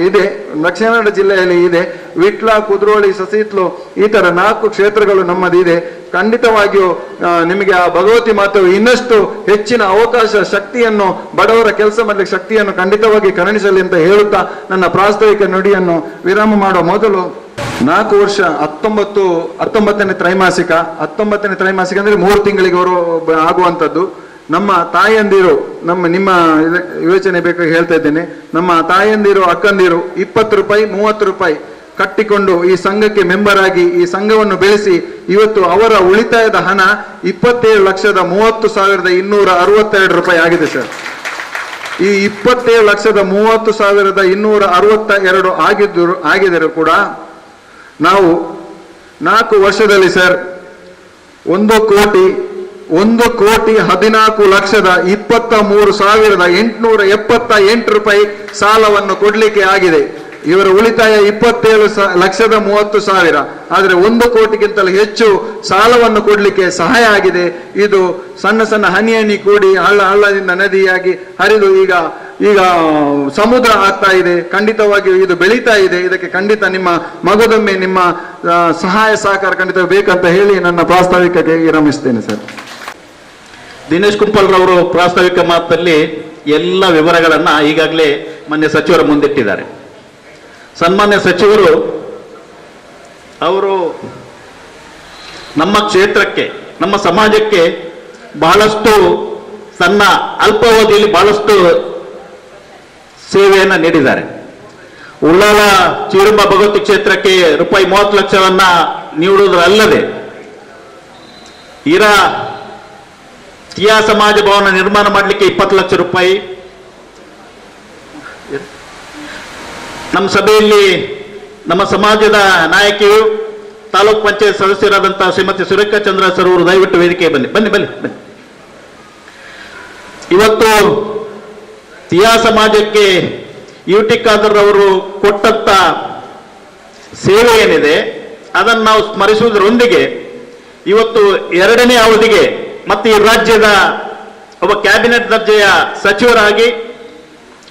ಇದೆ. ದಕ್ಷಿಣ ಕನ್ನಡ ಜಿಲ್ಲೆಯಲ್ಲಿ ಇದೆ. ವಿಟ್ಲ, ಕುದ್ರೋಳಿ, ಸಸಿತ್ಲು, ಈ ತರ 4 ಕ್ಷೇತ್ರಗಳು ನಮ್ಮದಿದೆ. ಖಂಡಿತವಾಗಿಯೂ ನಿಮಗೆ ಆ ಭಗವತಿ ಮಾತು ಇನ್ನಷ್ಟು ಹೆಚ್ಚಿನ ಅವಕಾಶ, ಶಕ್ತಿಯನ್ನು, ಬಡವರ ಕೆಲಸ ಮಾಡಲಿಕ್ಕೆ ಶಕ್ತಿಯನ್ನು ಖಂಡಿತವಾಗಿ ಕರುಣಿಸಲಿ ಅಂತ ಹೇಳುತ್ತಾ ನನ್ನ ಪ್ರಾಸ್ತಾವಿಕ ನುಡಿಯನ್ನು ವಿರಾಮ ಮಾಡುವ ಮೊದಲು 4 ವರ್ಷ 19ನೇ ತ್ರೈಮಾಸಿಕ ಅಂದ್ರೆ 3 ತಿಂಗಳಿಗೆ ಅವರು ಆಗುವಂಥದ್ದು. ನಮ್ಮ ತಾಯಂದಿರು, ನಿಮ್ಮ ಯೋಚನೆ ಬೇಕಾಗಿ ಹೇಳ್ತಾ ಇದ್ದೇನೆ. ನಮ್ಮ ತಾಯಂದಿರು ಅಕ್ಕಂದಿರು 20 ರೂಪಾಯಿ 30 ರೂಪಾಯಿ ಕಟ್ಟಿಕೊಂಡು ಈ ಸಂಘಕ್ಕೆ ಮೆಂಬರ್ ಆಗಿ ಈ ಸಂಘವನ್ನು ಬೆಳೆಸಿ ಇವತ್ತು ಅವರ ಉಳಿತಾಯದ ಹಣ 27,30,262 ರೂಪಾಯಿ ಆಗಿದೆ ಸರ್. ಈ 27,30,262 ಆಗಿದ್ದರೂ ಕೂಡ ನಾವು 4 ವರ್ಷದಲ್ಲಿ ಸರ್ 1,14,23,878 ರೂಪಾಯಿ ಸಾಲವನ್ನು ಕೊಡ್ಲಿಕ್ಕೆ ಆಗಿದೆ. ಇವರ ಉಳಿತಾಯ 27,30,30,000, ಆದ್ರೆ 1 ಕೋಟಿಗಿಂತಲೂ ಹೆಚ್ಚು ಸಾಲವನ್ನು ಕೊಡ್ಲಿಕ್ಕೆ ಸಹಾಯ ಆಗಿದೆ. ಇದು ಸಣ್ಣ ಸಣ್ಣ ಹನಿ ಕೂಡಿ ಹಳ್ಳದಿಂದ ನದಿಯಾಗಿ ಹರಿದು ಈಗ ಸಮುದ್ರ ಆಗ್ತಾ ಇದೆ. ಖಂಡಿತವಾಗಿಯೂ ಇದು ಬೆಳೀತಾ ಇದೆ. ಇದಕ್ಕೆ ಖಂಡಿತ ನಿಮ್ಮ ಮಗದೊಮ್ಮೆ ನಿಮ್ಮ ಸಹಾಯ ಸಹಕಾರ ಖಂಡಿತ ಬೇಕಂತ ಹೇಳಿ ನನ್ನ ಪ್ರಾಸ್ತಾವಿಕಕ್ಕೆ ವಿರಮಿಸ್ತೇನೆ ಸರ್. ದಿನೇಶ್ ಕುಂಪಲ್ ರವರು ಪ್ರಾಸ್ತಾವಿಕ ಮಾತಲ್ಲಿ ಎಲ್ಲ ವಿವರಗಳನ್ನ ಈಗಾಗಲೇ ಮಾನ್ಯ ಸಚಿವರ ಮುಂದಿಟ್ಟಿದ್ದಾರೆ. ಸನ್ಮಾನ್ಯ ಸಚಿವರು ಅವರು ನಮ್ಮ ಕ್ಷೇತ್ರಕ್ಕೆ, ನಮ್ಮ ಸಮಾಜಕ್ಕೆ ಬಹಳಷ್ಟು ತನ್ನ ಅಲ್ಪಾವಧಿಯಲ್ಲಿ ಬಹಳಷ್ಟು ಸೇವೆಯನ್ನು ನೀಡಿದ್ದಾರೆ. ಉಳ್ಳಾಲ ಚೀರುಂಬ ಭಗವತಿ ಕ್ಷೇತ್ರಕ್ಕೆ ರೂಪಾಯಿ 30 ಲಕ್ಷವನ್ನ ನೀಡುವುದರಲ್ಲದೆ ತೀಯಾ ಸಮಾಜ ಭವನ ನಿರ್ಮಾಣ ಮಾಡಲಿಕ್ಕೆ 20 ಲಕ್ಷ ರೂಪಾಯಿ, ನಮ್ಮ ಸಭೆಯಲ್ಲಿ ನಮ್ಮ ಸಮಾಜದ ನಾಯಕಿಯು ತಾಲೂಕ್ ಪಂಚಾಯತ್ ಸದಸ್ಯರಾದಂತಹ ಶ್ರೀಮತಿ ಸುರೇಖಾ ಚಂದ್ರ ಸರ್ ಅವರು ದಯವಿಟ್ಟು ವೇದಿಕೆ ಬನ್ನಿ. ಇವತ್ತು ತೀಯಾ ಸಮಾಜಕ್ಕೆ ಯುಟಿ ಖಾದರ್ ಅವರು ಕೊಟ್ಟಂತ ಸೇವೆ ಏನಿದೆ ಅದನ್ನು ನಾವು ಸ್ಮರಿಸುವುದರೊಂದಿಗೆ ಇವತ್ತು 2ನೇ ಅವಧಿಗೆ ಮತ್ತೆ ಈ ರಾಜ್ಯದ ಒಬ್ಬ ಕ್ಯಾಬಿನೆಟ್ ದರ್ಜೆಯ ಸಚಿವರಾಗಿ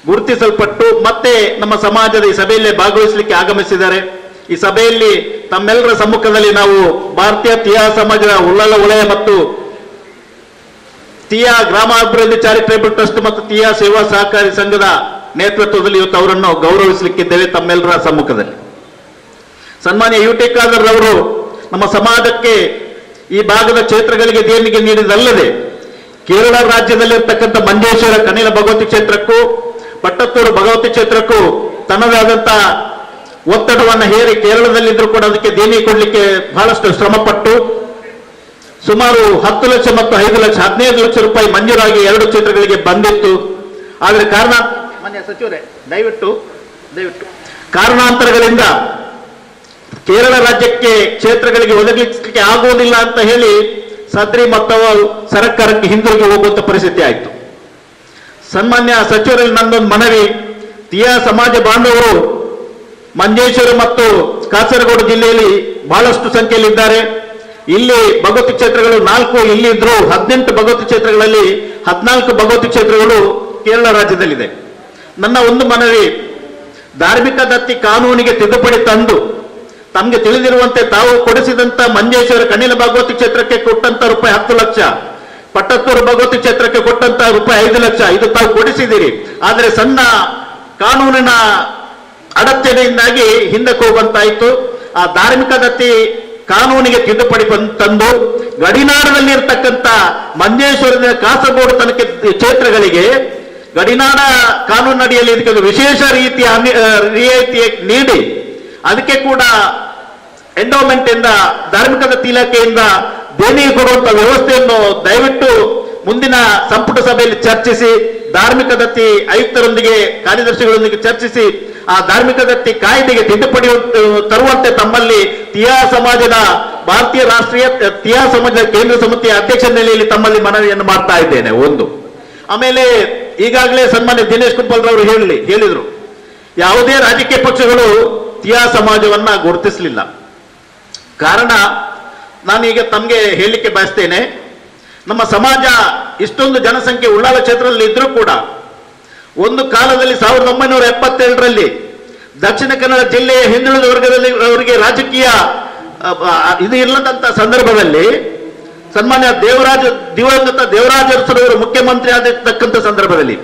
ಗುರುತಿಸಲ್ಪಟ್ಟು ಮತ್ತೆ ನಮ್ಮ ಸಮಾಜದ ಈ ಸಭೆಯಲ್ಲಿ ಭಾಗವಹಿಸಲಿಕ್ಕೆ ಆಗಮಿಸಿದ್ದಾರೆ. ಈ ಸಭೆಯಲ್ಲಿ ತಮ್ಮೆಲ್ಲರ ಸಮ್ಮುಖದಲ್ಲಿ ನಾವು ಭಾರತೀಯ ತೀಯಾ ಸಮಾಜದ ಉಳ್ಳಾಲ ವಲಯ ಮತ್ತು ತೀಯಾ ಗ್ರಾಮಾಭಿವೃದ್ಧಿ ಚಾರಿಟೇಬಲ್ ಟ್ರಸ್ಟ್ ಮತ್ತು ತೀಯಾ ಸೇವಾ ಸಹಕಾರಿ ಸಂಘದ ನೇತೃತ್ವದಲ್ಲಿ ಇವತ್ತು ಅವರನ್ನು ಗೌರವಿಸಲಿಕ್ಕಿದ್ದೇವೆ ತಮ್ಮೆಲ್ಲರ ಸಮ್ಮುಖದಲ್ಲಿ. ಸನ್ಮಾನ್ಯ ಯುಟಿ ಖಾದರ್ ಅವರು ನಮ್ಮ ಸಮಾಜಕ್ಕೆ ಈ ಭಾಗದ ಕ್ಷೇತ್ರಗಳಿಗೆ ದೇಣಿಗೆ ನೀಡಿದಲ್ಲದೆ ಕೇರಳ ರಾಜ್ಯದಲ್ಲಿರ್ತಕ್ಕಂಥ ಮಂಜೇಶ್ವರ ಕನಿಲ ಭಗವತಿ ಕ್ಷೇತ್ರಕ್ಕೂ ಪಟ್ಟತ್ತೂರು ಭಗವತಿ ಕ್ಷೇತ್ರಕ್ಕೂ ತನ್ನದೇ ಆದಂತ ಒತ್ತಡವನ್ನು ಹೇರಿ ಕೇರಳದಲ್ಲಿದ್ದರೂ ಕೂಡ ಅದಕ್ಕೆ ದೇಣಿಗೆ ಕೊಡಲಿಕ್ಕೆ ಬಹಳಷ್ಟು ಶ್ರಮಪಟ್ಟು ಸುಮಾರು 10 ಲಕ್ಷ ಮತ್ತು 5 ಲಕ್ಷ 15 ಲಕ್ಷ ರೂಪಾಯಿ ಮಂಜೂರಾಗಿ 2 ಕ್ಷೇತ್ರಗಳಿಗೆ ಬಂದಿತ್ತು. ಆದರೆ ಮಾನ್ಯ ಸಚಿವರೇ ದಯವಿಟ್ಟು ಕಾರಣಾಂತರಗಳಿಂದ ಕೇರಳ ರಾಜ್ಯಕ್ಕೆ ಕ್ಷೇತ್ರಗಳಿಗೆ ಒದಗಿಸಲಿಕ್ಕೆ ಆಗುವುದಿಲ್ಲ ಅಂತ ಹೇಳಿ ಸದ್ರಿ ಮತ್ತು ಸರ್ಕಾರಕ್ಕೆ ಹಿಂದಿರುಗಿ ಹೋಗುವಂತ ಪರಿಸ್ಥಿತಿ ಆಯಿತು. ಸನ್ಮಾನ್ಯ ಸಚಿವರಲ್ಲಿ ನನ್ನೊಂದು ಮನವಿ, ತೀಯಾ ಸಮಾಜ ಬಾಂಧವರು ಮಂಜೇಶ್ವರ ಮತ್ತು ಕಾಸರಗೋಡು ಜಿಲ್ಲೆಯಲ್ಲಿ ಬಹಳಷ್ಟು ಸಂಖ್ಯೆಯಲ್ಲಿದ್ದಾರೆ. ಇಲ್ಲಿ ಭಗವತಿ ಕ್ಷೇತ್ರಗಳು 4 ಇಲ್ಲಿ ಇದ್ರು 18 ಭಗವತಿ ಕ್ಷೇತ್ರಗಳಲ್ಲಿ 14 ಭಗವತಿ ಕ್ಷೇತ್ರಗಳು ಕೇರಳ ರಾಜ್ಯದಲ್ಲಿದೆ. ನನ್ನ ಒಂದು ಮನವಿ, ಧಾರ್ಮಿಕ ದತ್ತಿ ಕಾನೂನಿಗೆ ತಿದ್ದುಪಡಿ ತಂದು ತಮಗೆ ತಿಳಿದಿರುವಂತೆ ತಾವು ಕೊಡಿಸಿದಂತ ಮಂಜೇಶ್ವರ ಕನಿಲ ಭಗವತಿ ಕ್ಷೇತ್ರಕ್ಕೆ ಕೊಟ್ಟಂತ ರೂಪಾಯಿ 10 ಲಕ್ಷ, ಪಟ್ಟತ್ತೂರು ಭಗವತಿ ಕ್ಷೇತ್ರಕ್ಕೆ ಕೊಟ್ಟಂತ ರೂಪಾಯಿ 5 ಲಕ್ಷ ಇದು ತಾವು ಕೊಡಿಸಿದ್ದೀರಿ. ಆದರೆ ಸಣ್ಣ ಕಾನೂನಿನ ಅಡಚಣೆಯಿಂದಾಗಿ ಹಿಂದಕ್ಕೆ ಹೋಗುವಂತಾಯಿತು. ಆ ಧಾರ್ಮಿಕ ದತ್ತಿ ಕಾನೂನಿಗೆ ತಿದ್ದುಪಡಿ ತಂದು ಗಡಿನಾಡದಲ್ಲಿ ಇರ್ತಕ್ಕಂಥ ಮಂಜೇಶ್ವರದ ಕಾಸರಗೋಡು ತನಕ ಕ್ಷೇತ್ರಗಳಿಗೆ ಗಡಿನಾಡ ಕಾನೂನಿನಡಿಯಲ್ಲಿ ಇದಕ್ಕೆ ವಿಶೇಷ ರೀತಿಯ ರಿಯಾಯಿತಿ ನೀಡಿ ಅದಕ್ಕೆ ಕೂಡ ಎಂಡೋಮೆಂಟ್ ಇಂದ ಧಾರ್ಮಿಕ ದತ್ತಿ ಇಲಾಖೆಯಿಂದ ದೇಣಿಗೆ ಕೊಡುವಂತ ವ್ಯವಸ್ಥೆಯನ್ನು ದಯವಿಟ್ಟು ಮುಂದಿನ ಸಂಪುಟ ಸಭೆಯಲ್ಲಿ ಚರ್ಚಿಸಿ ಧಾರ್ಮಿಕ ದತ್ತಿ ಆಯುಕ್ತರೊಂದಿಗೆ ಕಾರ್ಯದರ್ಶಿಗಳೊಂದಿಗೆ ಚರ್ಚಿಸಿ ಆ ಧಾರ್ಮಿಕ ದತ್ತಿ ಕಾಯ್ದೆಗೆ ತಿದ್ದುಪಡಿ ತರುವಂತೆ ತಮ್ಮಲ್ಲಿ ತೀಯಾ ಸಮಾಜದ ಭಾರತೀಯ ರಾಷ್ಟ್ರೀಯ ತೀಯಾ ಸಮಾಜದ ಕೇಂದ್ರ ಸಮಿತಿಯ ಅಧ್ಯಕ್ಷ ನೆಲೆಯಲ್ಲಿ ತಮ್ಮಲ್ಲಿ ಮನವಿಯನ್ನು ಮಾಡ್ತಾ ಇದ್ದೇನೆ. ಒಂದು ಆಮೇಲೆ ಈಗಾಗಲೇ ಸನ್ಮಾನ್ಯ ದಿನೇಶ್ ಕುಂಪಲ್ ರವರು ಹೇಳಿದ್ರು, ಯಾವುದೇ ರಾಜಕೀಯ ಪಕ್ಷಗಳು ತೀಯಾ ಸಮಾಜವನ್ನ ಗುರುತಿಸಲಿಲ್ಲ. ಕಾರಣ ನಾನೀಗ ತಮಗೆ ಹೇಳಲಿಕ್ಕೆ ಬಯಸ್ತೇನೆ, ನಮ್ಮ ಸಮಾಜ ಇಷ್ಟೊಂದು ಜನಸಂಖ್ಯೆ ಉಳ್ಳಾಲ ಕ್ಷೇತ್ರದಲ್ಲಿ ಇದ್ರೂ ಕೂಡ ಒಂದು ಕಾಲದಲ್ಲಿ 1977ರಲ್ಲಿ ದಕ್ಷಿಣ ಕನ್ನಡ ಜಿಲ್ಲೆಯ ಹಿಂದುಳಿದ ವರ್ಗದಲ್ಲಿ ಅವರಿಗೆ ರಾಜಕೀಯ ಇದು ಇಲ್ಲದಂತ ಸಂದರ್ಭದಲ್ಲಿ ಸನ್ಮಾನ್ಯ ದಿವಂಗತ ದೇವರಾಜ ಅರಸರವರು ಮುಖ್ಯಮಂತ್ರಿ ಆಗಿರ್ತಕ್ಕಂಥ ಸಂದರ್ಭದಲ್ಲಿ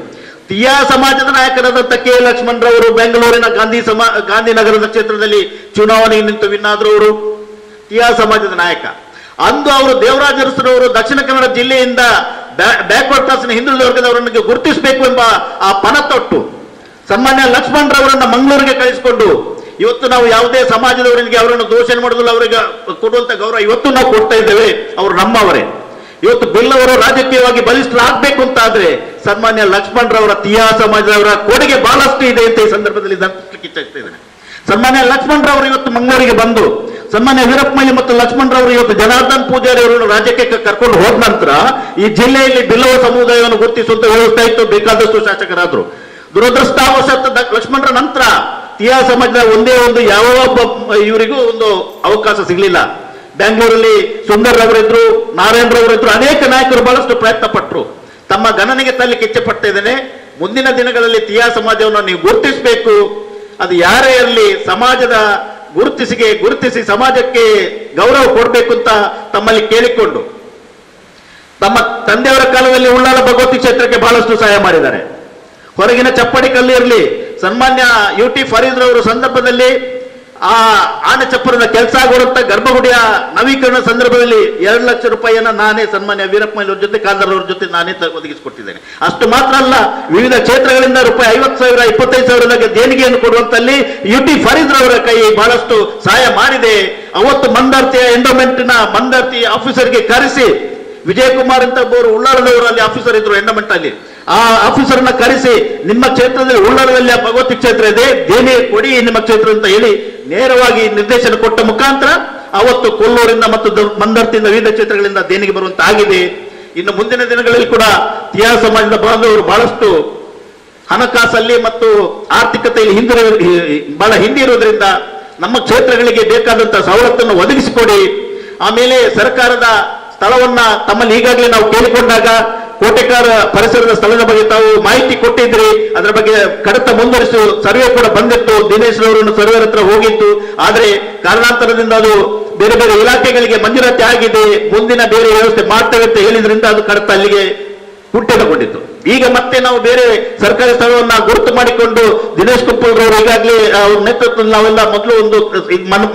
ತೀಯಾ ಸಮಾಜದ ನಾಯಕರಾದಂಥ ಕೆ ಲಕ್ಷ್ಮಣರವರು ಬೆಂಗಳೂರಿನ ಗಾಂಧಿನಗರದ ಕ್ಷೇತ್ರದಲ್ಲಿ ಚುನಾವಣೆಗೆ ನಿಂತು ವಿನ್ನಾದ್ರು ಅವರು ತೀಯಾ ಸಮಾಜದ ನಾಯಕ. ಅಂದು ಅವರು ದೇವರಾಜ ಅರಸರವರು ದಕ್ಷಿಣ ಕನ್ನಡ ಜಿಲ್ಲೆಯಿಂದ ಬ್ಯಾಕ್ವರ್ಡ್ ಕ್ಲಾಸ್ನ ಹಿಂದುಳಿದ ವರ್ಗದವರನ್ನು ಗುರುತಿಸಬೇಕು ಎಂಬ ಆ ಪಣ ತೊಟ್ಟು ಸನ್ಮಾನ್ಯ ಲಕ್ಷ್ಮಣರವರನ್ನ ಮಂಗಳೂರಿಗೆ ಕಳಿಸಿಕೊಂಡು ಇವತ್ತು ನಾವು ಯಾವುದೇ ಸಮಾಜದವರಿಗೆ ಅವರನ್ನು ದೋಷಣೆ ಮಾಡೋದಿಲ್ಲ, ಅವರಿಗೆ ಕೊಡುವಂತ ಗೌರವ ಇವತ್ತು ನಾವು ಕೊಡ್ತಾ ಇದ್ದೇವೆ. ಅವರು ನಮ್ಮವರೇ. ಇವತ್ತು ಬಿಲ್ಲವರು ರಾಜಕೀಯವಾಗಿ ಬಲಿಷ್ಠರಾಗಬೇಕು ಅಂತ ಆದ್ರೆ ಸನ್ಮಾನ್ಯ ಲಕ್ಷ್ಮಣರವರ ತೀಯಾ ಸಮಾಜದವರ ಕೊಡುಗೆ ಬಹಳಷ್ಟು ಇದೆ ಅಂತ ಈ ಸಂದರ್ಭದಲ್ಲಿ ಇಚ್ಛಿಸ್ತಾ ಇದ್ದೇನೆ. ಸನ್ಮಾನ್ಯ ಲಕ್ಷ್ಮಣರವರು ಇವತ್ತು ಮಂಗಳೂರಿಗೆ ಬಂದು ಸನ್ಮಾನ್ಯ ವೀರಪ್ಪಮೊಯ್ಲಿ ಮತ್ತು ಲಕ್ಷ್ಮಣರವರು ಇವತ್ತು ಜನಾರ್ದನ್ ಪೂಜಾರಿ ಅವರನ್ನು ರಾಜ್ಯಕ್ಕೆ ಕರ್ಕೊಂಡು ಹೋದ ನಂತರ ಈ ಜಿಲ್ಲೆಯಲ್ಲಿ ಬಿಲ್ಲವ ಸಮುದಾಯವನ್ನು ಗುರುತಿಸುವಂತ ವ್ಯವಸ್ಥೆ ಇತ್ತು, ಬೇಕಾದಷ್ಟು ಶಾಸಕರಾದ್ರು. ದುರದೃಷ್ಟವಶಾತ್ ಲಕ್ಷ್ಮಣರ ನಂತರ ತೀಯಾ ಸಮಾಜದ ಒಂದೇ ಒಂದು ಯಾವ ಇವರಿಗೂ ಒಂದು ಅವಕಾಶ ಸಿಗಲಿಲ್ಲ. ಬೆಂಗಳೂರಲ್ಲಿ ಸುಂದರ್ರವರಿದ್ರು, ನಾರಾಯಣರವರಿದ್ರು, ಅನೇಕ ನಾಯಕರು ಬಹಳಷ್ಟು ಪ್ರಯತ್ನ ಪಟ್ಟರು. ತಮ್ಮ ಗಣನೆಗೆ ತರಲಿಕ್ಕೆ ಇಚ್ಛೆ ಪಡ್ತಾ ಇದ್ದೇನೆ. ಮುಂದಿನ ದಿನಗಳಲ್ಲಿ ತೀಯಾ ಸಮಾಜವನ್ನು ನೀವು ಗುರುತಿಸಬೇಕು. ಅದು ಯಾರೇ ಇರಲಿ ಸಮಾಜದ ಗುರುತಿಸಿ ಸಮಾಜಕ್ಕೆ ಗೌರವ ಕೊಡಬೇಕು ಅಂತ ತಮ್ಮಲ್ಲಿ ಕೇಳಿಕೊಂಡು ತಮ್ಮ ತಂದೆಯವರ ಕಾಲದಲ್ಲಿ ಉಳ್ಳಾಲ ಭಗವತಿ ಕ್ಷೇತ್ರಕ್ಕೆ ಬಹಳಷ್ಟು ಸಹಾಯ ಮಾಡಿದ್ದಾರೆ. ಹೊರಗಿನ ಚಪ್ಪಡಿ ಕಲ್ಲು ಇರಲಿ, ಸನ್ಮಾನ್ಯ ಯುಟಿ ಫರೀದ್ ರವರು ಸಂದರ್ಭದಲ್ಲಿ ಆ ಆನೆ ಚಪ್ಪರದ ಕೆಲಸ ಆಗುವಂತ ಗರ್ಭಗುಡಿಯ ನವೀಕರಣ ಸಂದರ್ಭದಲ್ಲಿ 2 ಲಕ್ಷ ರೂಪಾಯಿಯನ್ನ ನಾನೇ ಸನ್ಮಾನ್ಯ ವೀರಪ್ಪಮೊಯ್ಲಿ ಅವ್ರ ಜೊತೆ ಖಾದರ್ ಅವ್ರ ಜೊತೆ ನಾನೇ ಒದಗಿಸಿಕೊಟ್ಟಿದ್ದೇನೆ. ಅಷ್ಟು ಮಾತ್ರ ಅಲ್ಲ, ವಿವಿಧ ಕ್ಷೇತ್ರಗಳಿಂದ ರೂಪಾಯಿ 50,000 25,000 ದೇಣಿಗೆಯನ್ನು ಕೊಡುವಂತಲ್ಲಿ ಯುಟಿ ಫರೀದ್ ರವರ ಕೈ ಬಹಳಷ್ಟು ಸಹಾಯ ಮಾಡಿದೆ. ಅವತ್ತು ಮಂದಾರ್ತಿಯ ಎಂಡೋಮೆಂಟ್ನ ಮಂದಾರ್ತಿ ಆಫೀಸರ್ಗೆ ಕರೆಸಿ, ವಿಜಯಕುಮಾರ್ ಅಂತ ಒಬ್ಬರು ಉಳ್ಳಾಳದವರು ಅಲ್ಲಿ ಆಫೀಸರ್ ಇದ್ರು ಎಂಡೋಮೆಂಟ್ ಅಲ್ಲಿ, ಆ ಆಫೀಸರ್ನ ಕರೆಸಿ ನಿಮ್ಮ ಕ್ಷೇತ್ರದಲ್ಲಿ ಉಳ್ಳಾಳದಲ್ಲಿ ಆ ಭಗವತಿ ಕ್ಷೇತ್ರ ಇದೆ, ದೇಣಿಗೆ ಕೊಡಿ ನಿಮ್ಮ ಕ್ಷೇತ್ರ ಅಂತ ಹೇಳಿ ನೇರವಾಗಿ ನಿರ್ದೇಶನ ಕೊಟ್ಟ ಮುಖಾಂತರ ಅವತ್ತು ಕೊಲ್ಲೂರಿಂದ ಮತ್ತು ಮಂದರ್ತಿಯಿಂದ ವಿವಿಧ ಕ್ಷೇತ್ರಗಳಿಂದ ದೇಣಿಗೆ ಬರುವಂತ ಆಗಿದೆ. ಇನ್ನು ಮುಂದಿನ ದಿನಗಳಲ್ಲಿ ಕೂಡ ತೀಯಾ ಸಮಾಜದ ಬಾಂಧವರು ಬಹಳಷ್ಟು ಹಣಕಾಸಲ್ಲಿ ಮತ್ತು ಆರ್ಥಿಕತೆಯಲ್ಲಿ ಬಹಳ ಹಿಂದೆ ಇರುವುದರಿಂದ ನಮ್ಮ ಕ್ಷೇತ್ರಗಳಿಗೆ ಬೇಕಾದಂತಹ ಸವಲತ್ತನ್ನು ಒದಗಿಸಿಕೊಡಿ. ಆಮೇಲೆ ಸರ್ಕಾರದ ಸ್ಥಳವನ್ನ ತಮ್ಮಲ್ಲಿ ಈಗಾಗಲೇ ನಾವು ಕೇಳಿಕೊಂಡಾಗ ಕೋಟೆಕಾರ ಪರಿಸರದ ಸ್ಥಳದ ಬಗ್ಗೆ ತಾವು ಮಾಹಿತಿ ಕೊಟ್ಟಿದ್ರಿ. ಅದರ ಬಗ್ಗೆ ಕಡತ ಮುಂದುವರಿಸು ಸರ್ವೆ ಕೂಡ ಬಂದಿತ್ತು. ದಿನೇಶ್ ಅವರನ್ನು ಸರ್ವೇರ್ ಹತ್ರ ಹೋಗಿತ್ತು. ಆದರೆ ಕಾರಣಾಂತರದಿಂದ ಅದು ಬೇರೆ ಬೇರೆ ಇಲಾಖೆಗಳಿಗೆ ಮಂಜೂರಾತಿ ಆಗಿದೆ, ಮುಂದಿನ ಬೇರೆ ವ್ಯವಸ್ಥೆ ಮಾಡ್ತೇವೆ ಅಂತ ಹೇಳಿದ್ರಿಂದ ಅದು ಕಡತ ಅಲ್ಲಿಗೆ ಹುಟ್ಟೆಗೊಂಡಿತ್ತು. ಈಗ ಮತ್ತೆ ನಾವು ಬೇರೆ ಸರ್ಕಾರಿ ಸ್ಥಳವನ್ನ ಗುರುತು ಮಾಡಿಕೊಂಡು ದಿನೇಶ್ ಕುಪ್ಪಲ್ರವರು ಈಗಾಗಲೇ ಅವ್ರ ನೇತೃತ್ವದಲ್ಲಿ ನಾವೆಲ್ಲ ಮೊದಲು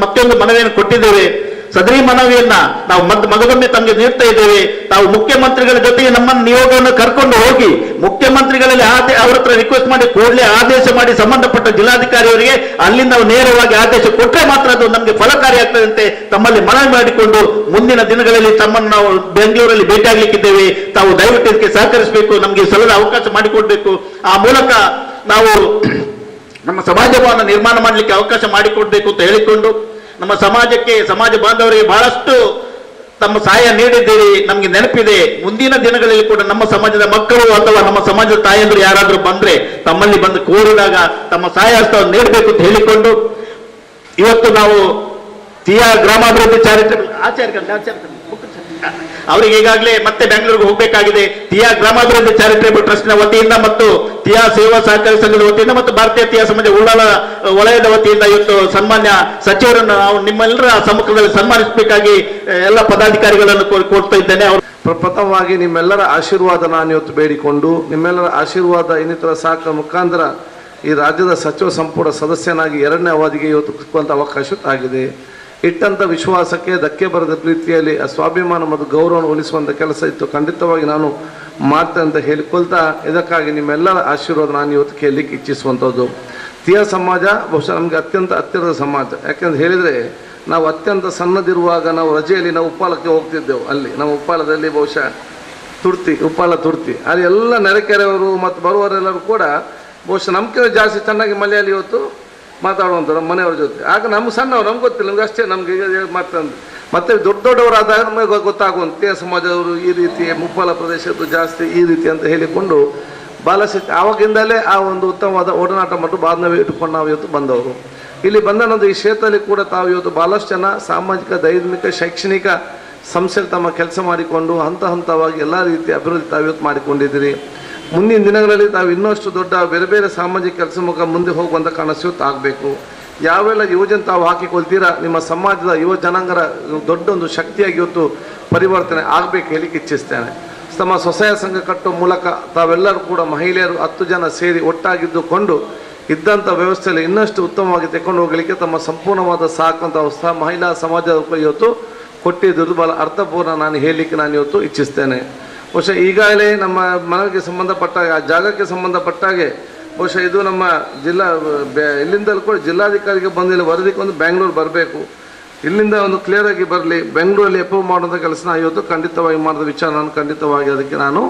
ಮತ್ತೊಂದು ಮನವಿಯನ್ನು ಕೊಟ್ಟಿದ್ದೇವೆ. ಸದರಿ ಮನವಿಯನ್ನ ನಾವು ಮಗದೊಮ್ಮೆ ತಮಗೆ ನೀಡ್ತಾ ಇದ್ದೇವೆ. ತಾವು ಮುಖ್ಯಮಂತ್ರಿಗಳ ಜೊತೆಗೆ ನಮ್ಮನ್ನು ನಿಯೋಗವನ್ನು ಕರ್ಕೊಂಡು ಹೋಗಿ ಮುಖ್ಯಮಂತ್ರಿಗಳಲ್ಲಿ ಅವ್ರ ಹತ್ರ ರಿಕ್ವೆಸ್ಟ್ ಮಾಡಿ ಕೂಡಲೇ ಆದೇಶ ಮಾಡಿ ಸಂಬಂಧಪಟ್ಟ ಜಿಲ್ಲಾಧಿಕಾರಿಯವರಿಗೆ ಅಲ್ಲಿಂದ ನಾವು ನೇರವಾಗಿ ಆದೇಶ ಕೊಟ್ಟರೆ ಮಾತ್ರ ಅದು ನಮಗೆ ಫಲಕಾರಿ ಆಗ್ತದಂತೆ ತಮ್ಮಲ್ಲಿ ಮನವಿ ಮಾಡಿಕೊಂಡು ಮುಂದಿನ ದಿನಗಳಲ್ಲಿ ತಮ್ಮನ್ನು ನಾವು ಬೆಂಗಳೂರಲ್ಲಿ ಭೇಟಿಯಾಗಲಿಕ್ಕಿದ್ದೇವೆ. ತಾವು ದಯವಿಟ್ಟು ಇದಕ್ಕೆ ಸಹಕರಿಸಬೇಕು, ನಮಗೆ ಸಲದ ಅವಕಾಶ ಮಾಡಿಕೊಡ್ಬೇಕು. ಆ ಮೂಲಕ ನಾವು ನಮ್ಮ ಸಮಾಜ ಭವನ ನಿರ್ಮಾಣ ಮಾಡಲಿಕ್ಕೆ ಅವಕಾಶ ಮಾಡಿಕೊಡ್ಬೇಕು ಅಂತ ಹೇಳಿಕೊಂಡು ನಮ್ಮ ಸಮಾಜಕ್ಕೆ, ಸಮಾಜ ಬಾಂಧವರಿಗೆ ಬಹಳಷ್ಟು ತಮ್ಮ ಸಹಾಯ ನೀಡಿದ್ದೀರಿ. ನಮಗೆ ನೆನಪಿದೆ, ಮುಂದಿನ ದಿನಗಳಲ್ಲಿ ಕೂಡ ನಮ್ಮ ಸಮಾಜದ ಮಕ್ಕಳು ಅಥವಾ ನಮ್ಮ ಸಮಾಜದ ತಾಯಂದ್ರು ಯಾರಾದ್ರೂ ಬಂದ್ರೆ ತಮ್ಮಲ್ಲಿ ಬಂದು ಕೋರಿದಾಗ ತಮ್ಮ ಸಹಾಯ ಹಸ್ತವನ್ನು ನೀಡಬೇಕು ಅಂತ ಹೇಳಿಕೊಂಡು ಇವತ್ತು ನಾವು ತಿಯಾ ಗ್ರಾಮಾಭಿವೃದ್ಧಿ ಚಾರಿಟಬಲ್ ಅವರಿಗೆ ಈಗಾಗಲೇ ಮತ್ತೆ ಬೆಂಗಳೂರಿಗೆ ಹೋಗಬೇಕಾಗಿದೆ. ತಿಯಾ ಗ್ರಾಮಾಭಿವೃದ್ಧಿ ಚಾರಿಟಬಲ್ ಟ್ರಸ್ಟ್ ನ ವತಿಯಿಂದ ಮತ್ತು ತಿಯಾ ಸೇವಾ ಸಹಕಾರಿ ಸಂಘದ ವತಿಯಿಂದ ಮತ್ತು ಭಾರತೀಯ ತಿಯಾ ಸಮಾಜ ಉಳ್ಳಾಲ ವಲಯದ ವತಿಯಿಂದ ಇವತ್ತು ಸನ್ಮಾನ್ಯ ಸಚಿವರನ್ನು ನಾವು ನಿಮ್ಮೆಲ್ಲರ ಸಮ್ಮುಖದಲ್ಲಿ ಸನ್ಮಾನಿಸಬೇಕಾಗಿ ಎಲ್ಲ ಪದಾಧಿಕಾರಿಗಳನ್ನು ಕೋರ್ತಾ ಇದ್ದೇನೆ. ಪ್ರಥಮವಾಗಿ ನಿಮ್ಮೆಲ್ಲರ ಆಶೀರ್ವಾದ ನಾನು ಇವತ್ತು ಬೇಡಿಕೊಂಡು, ನಿಮ್ಮೆಲ್ಲರ ಆಶೀರ್ವಾದ ಇನ್ನಿತರ ಸಾಕ ಮುಖಾಂತರ ಈ ರಾಜ್ಯದ ಸಚಿವ ಸಂಪುಟ ಸದಸ್ಯನಾಗಿ 2ನೇ ಅವಧಿಗೆ ಇವತ್ತು ಸಿಕ್ಕುವಂಥ ಅವಕಾಶ ಆಗಿದೆ. ಇಟ್ಟಂಥ ವಿಶ್ವಾಸಕ್ಕೆ ಧಕ್ಕೆ ಬರದ ರೀತಿಯಲ್ಲಿ ಸ್ವಾಭಿಮಾನ ಮತ್ತು ಗೌರವವನ್ನು ಉಳಿಸುವಂಥ ಕೆಲಸ ಇತ್ತು. ಖಂಡಿತವಾಗಿ ನಾನು ಮಾಡ್ತೇನೆ ಅಂತ ಹೇಳಿಕೊಳ್ತಾ, ಇದಕ್ಕಾಗಿ ನಿಮ್ಮೆಲ್ಲರ ಆಶೀರ್ವಾದ ನಾನು ಇವತ್ತು ಕೇಳಲಿಕ್ಕೆ ಇಚ್ಛಿಸುವಂಥದ್ದು. ತಿಯಾ ಸಮಾಜ ಬಹುಶಃ ನಮಗೆ ಅತ್ಯಂತ ಹತ್ತಿರದ ಸಮಾಜ. ಯಾಕೆಂತ ಹೇಳಿದರೆ ನಾವು ಅತ್ಯಂತ ಸಣ್ಣದಿರುವಾಗ ನಾವು ರಜೆಯಲ್ಲಿ ನಾವು ಉಪ್ಪಾಲಕ್ಕೆ ಹೋಗ್ತಿದ್ದೆವು. ಅಲ್ಲಿ ನಮ್ಮ ಉಪ್ಪಾಲದಲ್ಲಿ ಬಹುಶಃ ಉಪ್ಪಾಲ ತುರ್ತಿ ಅಲ್ಲಿ ಎಲ್ಲ ನೆರೆಕೆರೆಯವರು ಮತ್ತು ಬರುವವರೆಲ್ಲರೂ ಕೂಡ ಬಹುಶಃ ನಮ್ಗೆ ಜಾಸ್ತಿ ಚೆನ್ನಾಗಿ ಮಲೆಯಲ್ಲಿ ಇವತ್ತು ಮಾತಾಡುವಂಥ ನಮ್ಮ ಮನೆಯವ್ರ ಜೊತೆ. ಆಗ ನಮ್ಗೆ ಸಣ್ಣವ್ರು, ನಮ್ಗೆ ಗೊತ್ತಿಲ್ಲ, ನಮ್ಗೆ ಅಷ್ಟೇ ನಮ್ಗೆ ಮತ್ತೆ ದೊಡ್ಡ ದೊಡ್ಡವರಾದಾಗ ನಮಗೆ ಗೊತ್ತಾಗುವಂತೆ ಸಮಾಜದವರು ಈ ರೀತಿ ಮುಪ್ಪಾಲ ಪ್ರದೇಶದ್ದು ಜಾಸ್ತಿ ಈ ರೀತಿ ಅಂತ ಹೇಳಿಕೊಂಡು ಭಾಳಷ್ಟು ಆವಾಗಿಂದಲೇ ಆ ಒಂದು ಉತ್ತಮವಾದ ಒಡನಾಟ ಮತ್ತು ಬಾಂಧವ್ಯ ಇಟ್ಕೊಂಡು ನಾವು ಇವತ್ತು ಬಂದವರು. ಇಲ್ಲಿ ಬಂದ ಈ ಕ್ಷೇತ್ರದಲ್ಲಿ ಕೂಡ ತಾವು ಇವತ್ತು ಭಾಳಷ್ಟು ಜನ ಸಾಮಾಜಿಕ, ದೈಹಿಕ, ಶೈಕ್ಷಣಿಕ ಸಂಸ್ಥೆಯಲ್ಲಿ ತಮ್ಮ ಕೆಲಸ ಮಾಡಿಕೊಂಡು ಹಂತ ಹಂತವಾಗಿ ಎಲ್ಲ ರೀತಿಯ ಅಭಿವೃದ್ಧಿ ತಾವು ಇವತ್ತು ಮಾಡಿಕೊಂಡಿದ್ದೀರಿ. ಮುಂದಿನ ದಿನಗಳಲ್ಲಿ ತಾವು ಇನ್ನಷ್ಟು ದೊಡ್ಡ ಬೇರೆ ಬೇರೆ ಸಾಮಾಜಿಕ ಕೆಲಸ ಮುಖ ಮುಂದೆ ಹೋಗುವಂಥ ಕನಸು ಆಗಬೇಕು. ಯಾವೆಲ್ಲ ಯುವಜನ ತಾವು ಹಾಕಿಕೊಳ್ತೀರಾ, ನಿಮ್ಮ ಸಮಾಜದ ಯುವ ಜನಾಂಗರ ದೊಡ್ಡ ಒಂದು ಶಕ್ತಿಯಾಗಿ ಇವತ್ತು ಪರಿವರ್ತನೆ ಆಗಬೇಕು ಹೇಳಿಕ್ಕೆ ಇಚ್ಛಿಸ್ತೇನೆ. ತಮ್ಮ ಸ್ವಸಹಾಯ ಸಂಘ ಕಟ್ಟುವ ಮೂಲಕ ತಾವೆಲ್ಲರೂ ಕೂಡ ಮಹಿಳೆಯರು 10 ಜನ ಸೇರಿ ಒಟ್ಟಾಗಿದ್ದುಕೊಂಡು ಇದ್ದಂಥ ವ್ಯವಸ್ಥೆಯಲ್ಲಿ ಇನ್ನಷ್ಟು ಉತ್ತಮವಾಗಿ ತೆಗೆದುಕೊಂಡು ಹೋಗಲಿಕ್ಕೆ ತಮ್ಮ ಸಂಪೂರ್ಣವಾದ ಸಾಕಂತ ಮಹಿಳಾ ಸಮಾಜದ ಇವತ್ತು ಕೊಟ್ಟಿದ್ದು ಬಹಳ ಅರ್ಥಪೂರ್ಣ ನಾನು ಹೇಳಲಿಕ್ಕೆ ನಾನು ಇವತ್ತು ಇಚ್ಛಿಸ್ತೇನೆ. ಬಹುಶಃ ಈಗಾಗಲೇ ನಮ್ಮ ಮನವಿಗೆ ಸಂಬಂಧಪಟ್ಟಾಗ ಆ ಜಾಗಕ್ಕೆ ಸಂಬಂಧಪಟ್ಟಾಗೆ ಬಹುಶಃ ಇದು ನಮ್ಮ ಇಲ್ಲಿಂದಲೂ ಕೂಡ ಜಿಲ್ಲಾಧಿಕಾರಿಗೆ ಬಂದಿಲ್ಲ ವರದಿಗೆ ಒಂದು ಬೆಂಗಳೂರು ಬರಬೇಕು. ಇಲ್ಲಿಂದ ಒಂದು ಕ್ಲಿಯರ್ ಆಗಿ ಬರಲಿ. ಬೆಂಗಳೂರಲ್ಲಿ ಅಪ್ರೂವ್ ಮಾಡುವಂಥ ಕೆಲಸ ಇವತ್ತು ಖಂಡಿತವಾಗಿ ಮಾಡಿದ ವಿಚಾರ ನಾನು ಖಂಡಿತವಾಗಿ ಅದಕ್ಕೆ ನಾನು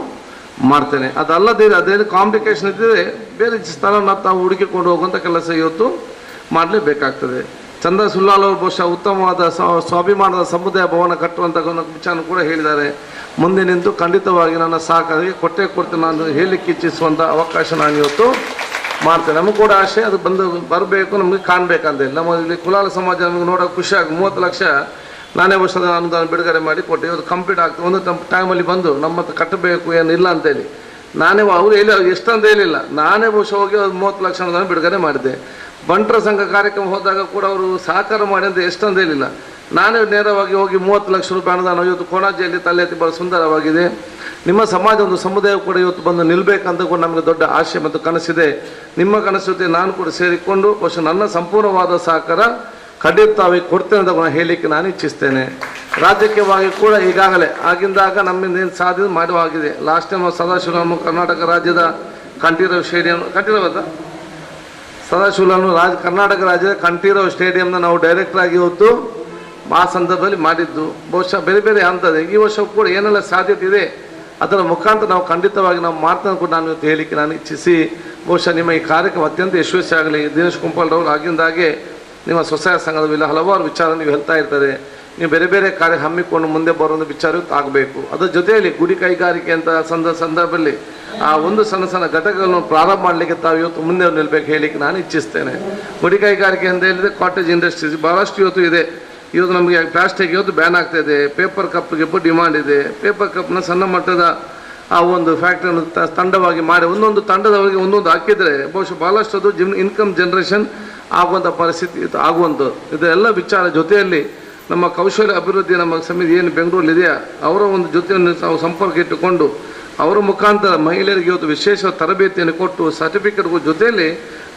ಮಾಡ್ತೇನೆ. ಅದಲ್ಲದೆ ಅದೇನು ಕಾಂಪ್ಲಿಕೇಶನ್ ಇದ್ದರೆ ಬೇರೆ ಸ್ಥಳವನ್ನು ತಾವು ಹುಡುಕಿಕೊಂಡು ಹೋಗುವಂಥ ಕೆಲಸ ಇವತ್ತು ಮಾಡಲೇಬೇಕಾಗ್ತದೆ. ಚಂದ್ರ ಸುಲ್ಲಾಲ್ ಅವರು ಬಹುಶಃ ಉತ್ತಮವಾದ ಸ್ವಾಭಿಮಾನದ ಸಮುದಾಯ ಭವನ ಕಟ್ಟುವಂಥ ವಿಚಾರ ಕೂಡ ಹೇಳಿದ್ದಾರೆ. ಮುಂದೆ ನಿಂತು ಖಂಡಿತವಾಗಿ ನನ್ನ ಸಹಕಾರಿಗೆ ಕೊಡ್ತೇನೆ ನಾನು ಹೇಳಲಿಕ್ಕೆ ಇಚ್ಛಿಸುವಂಥ ಅವಕಾಶ ನಾನು ಇವತ್ತು ಮಾಡ್ತೇನೆ. ನಮಗೂ ಕೂಡ ಆಶೆ ಅದು ಬರಬೇಕು, ನಮಗೆ ಕಾಣಬೇಕಂತ ಹೇಳಿ. ನಮ್ಮ ಇಲ್ಲಿ ಕುಲಾಲ ಸಮಾಜ ನಮಗೆ ನೋಡೋಕೆ ಖುಷಿಯಾಗಿ 30 ಲಕ್ಷ ನಾನೇ ವರ್ಷದ ಅನುದಾನ ಬಿಡುಗಡೆ ಮಾಡಿ ಕೊಟ್ಟೆ. ಇವತ್ತು ಕಂಪ್ಲೀಟ್ ಆಗ್ತದೆ. ಒಂದು ಟೈಮಲ್ಲಿ ಬಂದು ನಮ್ಮ ಹತ್ರ ಕಟ್ಟಬೇಕು ಏನಿಲ್ಲ ಅಂತೇಳಿ ನಾನೇ ಅವರು ಹೇಳಿ ಎಷ್ಟಂತ ಹೇಳಿಲ್ಲ, ನಾನೇ ಬಹುಶಃ ಹೋಗಿ 30 ಲಕ್ಷ ಅನುದಾನ ಬಿಡುಗಡೆ ಮಾಡಿದ್ದೆ. ಬಂಟರ ಸಂಘ ಕಾರ್ಯಕ್ರಮ ಹೋದಾಗ ಕೂಡ ಅವರು ಸಹಕಾರ ಮಾಡಿ ಅಂತ ಎಷ್ಟಂತ ಹೇಳಿಲ್ಲ, ನಾನೇ ನೇರವಾಗಿ ಹೋಗಿ 30 ಲಕ್ಷ ರೂಪಾಯಿ ಅನುದಾನ ಇವತ್ತು ಕೊಣಾಜಿಯಲ್ಲಿ ತಲೆ ಎತ್ತಿ ಬಹಳ ಸುಂದರವಾಗಿದೆ. ನಿಮ್ಮ ಸಮಾಜ ಒಂದು ಸಮುದಾಯ ಕೂಡ ಇವತ್ತು ಬಂದು ನಿಲ್ಲಬೇಕಂತ ಕೂಡ ನಮಗೆ ದೊಡ್ಡ ಆಶೆ ಮತ್ತು ಕನಸಿದೆ. ನಿಮ್ಮ ಕನಸು ಜೊತೆ ನಾನು ಕೂಡ ಸೇರಿಕೊಂಡು ಬಹುಶಃ ನನ್ನ ಸಂಪೂರ್ಣವಾದ ಸಹಕಾರ ಖಂಡಿತವಾಗಿ ಕೊಡ್ತೇನೆ ಅಂತ ನಾನು ಹೇಳಲಿಕ್ಕೆ ನಾನು ಇಚ್ಛಿಸ್ತೇನೆ. ರಾಜಕೀಯವಾಗಿ ಕೂಡ ಈಗಾಗಲೇ ಆಗಿಂದಾಗ ನಮ್ಮಿಂದ ಏನು ಸಾಧನೆ ಮಾಡುವಾಗಿದೆ. ಲಾಸ್ಟ್ ಟೈಮ್ ಸದಾಶಿವನನ್ನು ಕರ್ನಾಟಕ ರಾಜ್ಯದ ಕಂಠೀರವ ಕರ್ನಾಟಕ ರಾಜ್ಯದ ಕಂಠೀರವ ಸ್ಟೇಡಿಯಂನ ನಾವು ಡೈರೆಕ್ಟರ್ ಆಗಿ ಇವತ್ತು ಆ ಸಂದರ್ಭದಲ್ಲಿ ಮಾಡಿದ್ದು. ಬಹುಶಃ ಬೇರೆ ಬೇರೆ ಹಂತದೆ. ಈ ವರ್ಷ ಕೂಡ ಏನೆಲ್ಲ ಸಾಧ್ಯತೆ ಇದೆ ಅದರ ಮುಖಾಂತರ ನಾವು ಖಂಡಿತವಾಗಿ ನಾವು ಮಾಡ್ತಾನೆ ಕೂಡ ನಾನು ಇವತ್ತು ಹೇಳಲಿಕ್ಕೆ ನಾನು ಇಚ್ಛಿಸಿ, ಬಹುಶಃ ನಿಮ್ಮ ಈ ಕಾರ್ಯಕ್ರಮ ಅತ್ಯಂತ ಯಶಸ್ವಿ ಆಗಲಿ. ದಿನೇಶ್ ಕುಂಪಲ್ರವರು ಆಗಿಂದಾಗೆ ನಿಮ್ಮ ಸ್ವಸಹಾಯ ಸಂಘದ ಹಲವಾರು ವಿಚಾರ ನೀವು ಹೇಳ್ತಾ ಇರ್ತಾರೆ. ನೀವು ಬೇರೆ ಬೇರೆ ಕಾರ್ಯ ಹಮ್ಮಿಕೊಂಡು ಮುಂದೆ ಬರುವಂಥ ವಿಚಾರ ಆಗಬೇಕು. ಅದರ ಜೊತೆಯಲ್ಲಿ ಗುಡಿ ಕೈಗಾರಿಕೆ ಅಂತ ಸಂದರ್ಭದಲ್ಲಿ ಆ ಒಂದು ಸಣ್ಣ ಸಣ್ಣ ಘಟಕಗಳನ್ನು ಪ್ರಾರಂಭ ಮಾಡಲಿಕ್ಕೆ ತಾವು ಇವತ್ತು ಮುಂದೆ ನಿಲ್ಲಬೇಕು ಹೇಳಲಿಕ್ಕೆ ನಾನು ಇಚ್ಛಿಸ್ತೇನೆ. ಗುಡಿ ಕೈಗಾರಿಕೆ ಅಂತ ಹೇಳಿದರೆ ಕಾಟೇಜ್ ಇಂಡಸ್ಟ್ರೀಸ್ ಭಾಳಷ್ಟು ಇವತ್ತು ಇದೆ. ಇವತ್ತು ನಮಗೆ ಪ್ಲಾಸ್ಟಿಕ್ ಇವತ್ತು ಬ್ಯಾನ್ ಆಗ್ತಾ ಇದೆ. ಪೇಪರ್ ಕಪ್ಗೆ ಡಿಮಾಂಡ್ ಇದೆ. ಪೇಪರ್ ಕಪ್ನ ಸಣ್ಣ ಮಟ್ಟದ ಆ ಒಂದು ಫ್ಯಾಕ್ಟ್ರಿಯನ್ನು ತಂಡವಾಗಿ ಮಾಡಿ ಒಂದೊಂದು ತಂಡದವರಿಗೆ ಒಂದೊಂದು ಹಾಕಿದರೆ ಬಹುಶಃ ಭಾಳಷ್ಟು ಅದು ಇನ್ಕಮ್ ಜನರೇಷನ್ ಆಗುವಂಥ ಪರಿಸ್ಥಿತಿ ಆಗುವಂಥದ್ದು. ಇದೆಲ್ಲ ವಿಚಾರ ಜೊತೆಯಲ್ಲಿ ನಮ್ಮ ಕೌಶಲ್ಯ ಅಭಿವೃದ್ಧಿ ನಮ್ಮ ಸಮಿತಿ ಏನು ಬೆಂಗಳೂರಲ್ಲಿದೆಯಾ ಅವರ ಒಂದು ಜೊತೆಯನ್ನು ನಾವು ಸಂಪರ್ಕ ಇಟ್ಟುಕೊಂಡು ಅವರ ಮುಖಾಂತರ ಮಹಿಳೆಯರಿಗೆ ಇವತ್ತು ವಿಶೇಷ ತರಬೇತಿಯನ್ನು ಕೊಟ್ಟು ಸರ್ಟಿಫಿಕೇಟ್ಗಳ ಜೊತೆಯಲ್ಲಿ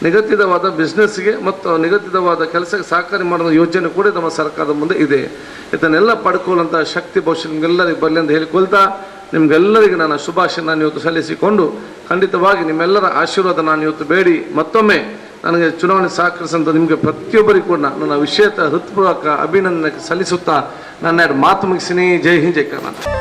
ನಿಗದಿತವಾದ ಬಿಸ್ನೆಸ್ಗೆ ಮತ್ತು ನಿಗದಿತವಾದ ಕೆಲಸಕ್ಕೆ ಸಹಕಾರಿ ಮಾಡುವ ಯೋಜನೆ ಕೂಡ ನಮ್ಮ ಸರ್ಕಾರದ ಮುಂದೆ ಇದೆ. ಇದನ್ನೆಲ್ಲ ಪಡ್ಕೊಳ್ಳುವಂಥ ಶಕ್ತಿ ಬಹುಶಃ ನಿಮಗೆಲ್ಲರಿಗೆ ಬರಲಿ ಅಂತ ಹೇಳಿಕೊಳ್ತಾ ನಿಮಗೆಲ್ಲರಿಗೆ ನಾನು ಶುಭಾಶಯ ನಾನು ಇವತ್ತು ಸಲ್ಲಿಸಿಕೊಂಡು ಖಂಡಿತವಾಗಿ ನಿಮ್ಮೆಲ್ಲರ ಆಶೀರ್ವಾದ ನಾನು ಇವತ್ತು ಬೇಡಿ ಮತ್ತೊಮ್ಮೆ ನನಗೆ ಚುನಾವಣೆ ಸಹಕರಿಸಿದಂಥ ನಿಮಗೆ ಪ್ರತಿಯೊಬ್ಬರಿಗೂ ಕೂಡ ನನ್ನ ವಿಶೇಷ ಹೃತ್ಪೂರ್ವಕ ಅಭಿನಂದನೆ ಸಲ್ಲಿಸುತ್ತಾ ನನ್ನ ಎರಡು ಮಾತು ಮುಗಿಸಿನಿ. ಜೈ ಹಿಂದ್ ಜೈ ಕರ್ನಾಟಕ.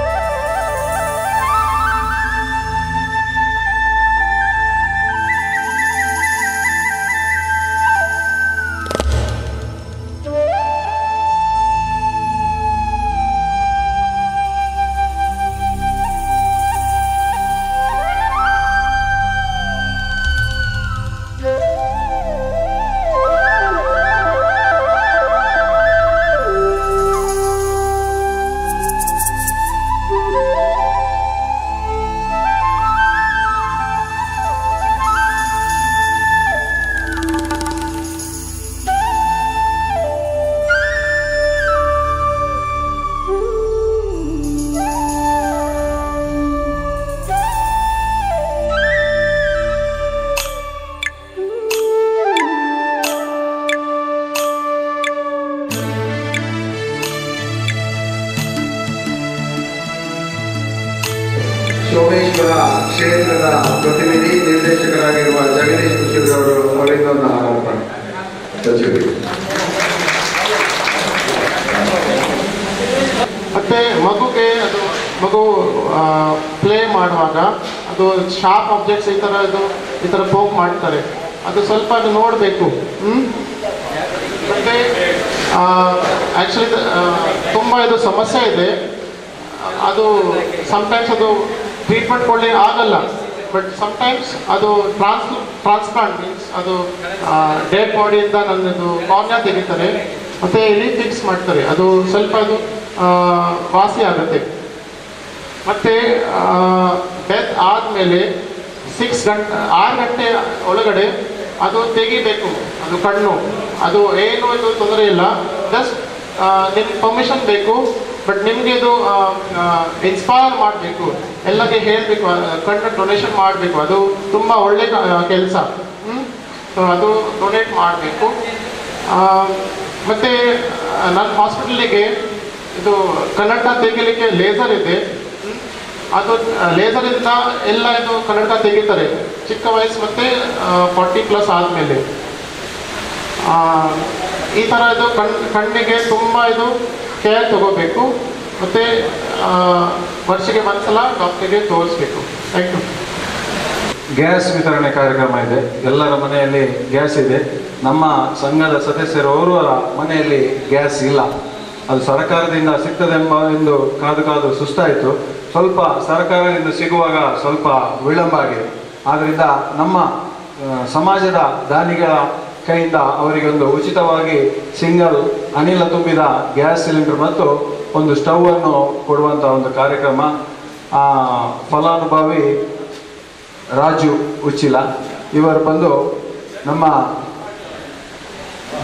ಸೋಮೇಶ್ವರ ಕ್ಷೇತ್ರದ ಪ್ರತಿನಿಧಿ ನಿರ್ದೇಶಕರಾಗಿರುವ ಜಗದೀಶ್ ಕುಶಿಲ್ ಅವರು ಅವರಿಂದ ಒಂದು ಆರೋಪಣೆ ಸಚಿವರು. ಮತ್ತೆ ಮಗುಗೆ ಅದು ಮಗು ಪ್ಲೇ ಮಾಡುವಾಗ ಅದು ಶಾರ್ಪ್ ಆಬ್ಜೆಕ್ಟ್ಸ್ ಈ ಥರ ಪೋಕ್ ಮಾಡ್ತಾರೆ. ಅದು ಸ್ವಲ್ಪ ಅದು ನೋಡಬೇಕು. ಮತ್ತೆ ಆ್ಯಕ್ಚುಲಿ ತುಂಬ ಇದು ಸಮಸ್ಯೆ ಇದೆ. ಅದು ಸಮಟೈಮ್ಸ್ ಅದು ಟ್ರೀಟ್ಮೆಂಟ್ ಕೊಡಲಿ ಆಗಲ್ಲ. ಬಟ್ ಸಮಟೈಮ್ಸ್ ಅದು ಟ್ರಾನ್ಸ್ಪ್ಲಾಂಟ್ ಮೀನ್ಸ್ ಅದು ಡೆಡ್ ಬಾಡಿಯಿಂದ ನನ್ನದು ಕಾರ್ನಿಯಾ ತೆಗಿತಾರೆ ಮತ್ತು ಇಲ್ಲಿ ಫಿಕ್ಸ್ ಮಾಡ್ತಾರೆ. ಅದು ಸ್ವಲ್ಪ ಅದು ವಾಸಿ ಆಗುತ್ತೆ. ಮತ್ತು ಡೆತ್ ಆದಮೇಲೆ 6 ಗಂಟೆ ಒಳಗಡೆ ಅದು ತೆಗಿಬೇಕು. ಅದು ಕಣ್ಣು ಅದು ಏನು ಇದು ತೊಂದರೆ ಇಲ್ಲ. ಜಸ್ಟ್ ನಿಮ್ಮ ಪರ್ಮಿಷನ್ ಬೇಕು. ಬಟ್ ನಿಮಗೆ ಇದು ಇನ್ಸ್ಪೈರ್ ಮಾಡಬೇಕು, ಎಲ್ಲರಿಗೆ ಹೇಳಬೇಕು, ಕಣ್ಣು ಡೊನೇಷನ್ ಮಾಡಬೇಕು. ಅದು ತುಂಬ ಒಳ್ಳೆ ಕೆಲಸ. ಸೊ ಅದು ಡೊನೇಟ್ ಮಾಡಬೇಕು. ಮತ್ತು ನನ್ನ ಹಾಸ್ಪಿಟಲಿಗೆ ಇದು ಕನ್ನಡಕ ತೆಗಿಲಿಕ್ಕೆ ಲೇಸರ್ ಇದೆ. ಅದು ಲೇಸರಿಂದ ಎಲ್ಲ ಇದು ಕನ್ನಡಕ ತೆಗಿತಾರೆ ಚಿಕ್ಕ ವಯಸ್ಸು ಮತ್ತು 40+ ಆದಮೇಲೆ. ಈ ಥರ ಇದು ಕಣ್ಣಿಗೆ ತುಂಬ ಇದು ಕೇರ್ ತಗೋಬೇಕು. ಮತ್ತು ವರ್ಷಕ್ಕೆ ಒಂದ್ಸಲ ಡಾಕ್ಟರ್ಗೆ ತೋರಿಸ್ಬೇಕು. Thank you. ಗ್ಯಾಸ್ ವಿತರಣೆ ಕಾರ್ಯಕ್ರಮ ಇದೆ. ಎಲ್ಲರ ಮನೆಯಲ್ಲಿ ಗ್ಯಾಸ್ ಇದೆ. ನಮ್ಮ ಸಂಘದ ಸದಸ್ಯರವರ ಮನೆಯಲ್ಲಿ ಗ್ಯಾಸ್ ಇಲ್ಲ. ಅದು ಸರ್ಕಾರದಿಂದ ಸಿಗ್ತದೆಂದು ಕಾದು ಸುಸ್ತಾಯಿತು. ಸ್ವಲ್ಪ ಸರ್ಕಾರದಿಂದ ಸಿಗುವಾಗ ಸ್ವಲ್ಪ ವಿಳಂಬ ಆಗಿದೆ. ಆದ್ದರಿಂದ ನಮ್ಮ ಸಮಾಜದ ದಾನಿಗಳ ಕೈಯಿಂದ ಅವರಿಗೆ ಒಂದು ಉಚಿತವಾಗಿ ಸಿಂಗಲ್ ಅನಿಲ ತುಂಬಿದ ಗ್ಯಾಸ್ ಸಿಲಿಂಡರ್ ಮತ್ತು ಒಂದು ಸ್ಟವ್ ಅನ್ನು ಕೊಡುವಂಥ ಒಂದು ಕಾರ್ಯಕ್ರಮ. ಫಲಾನುಭವಿ ರಾಜು ಉಚ್ಚಿಲ ಇವರು ಬಂದು ನಮ್ಮ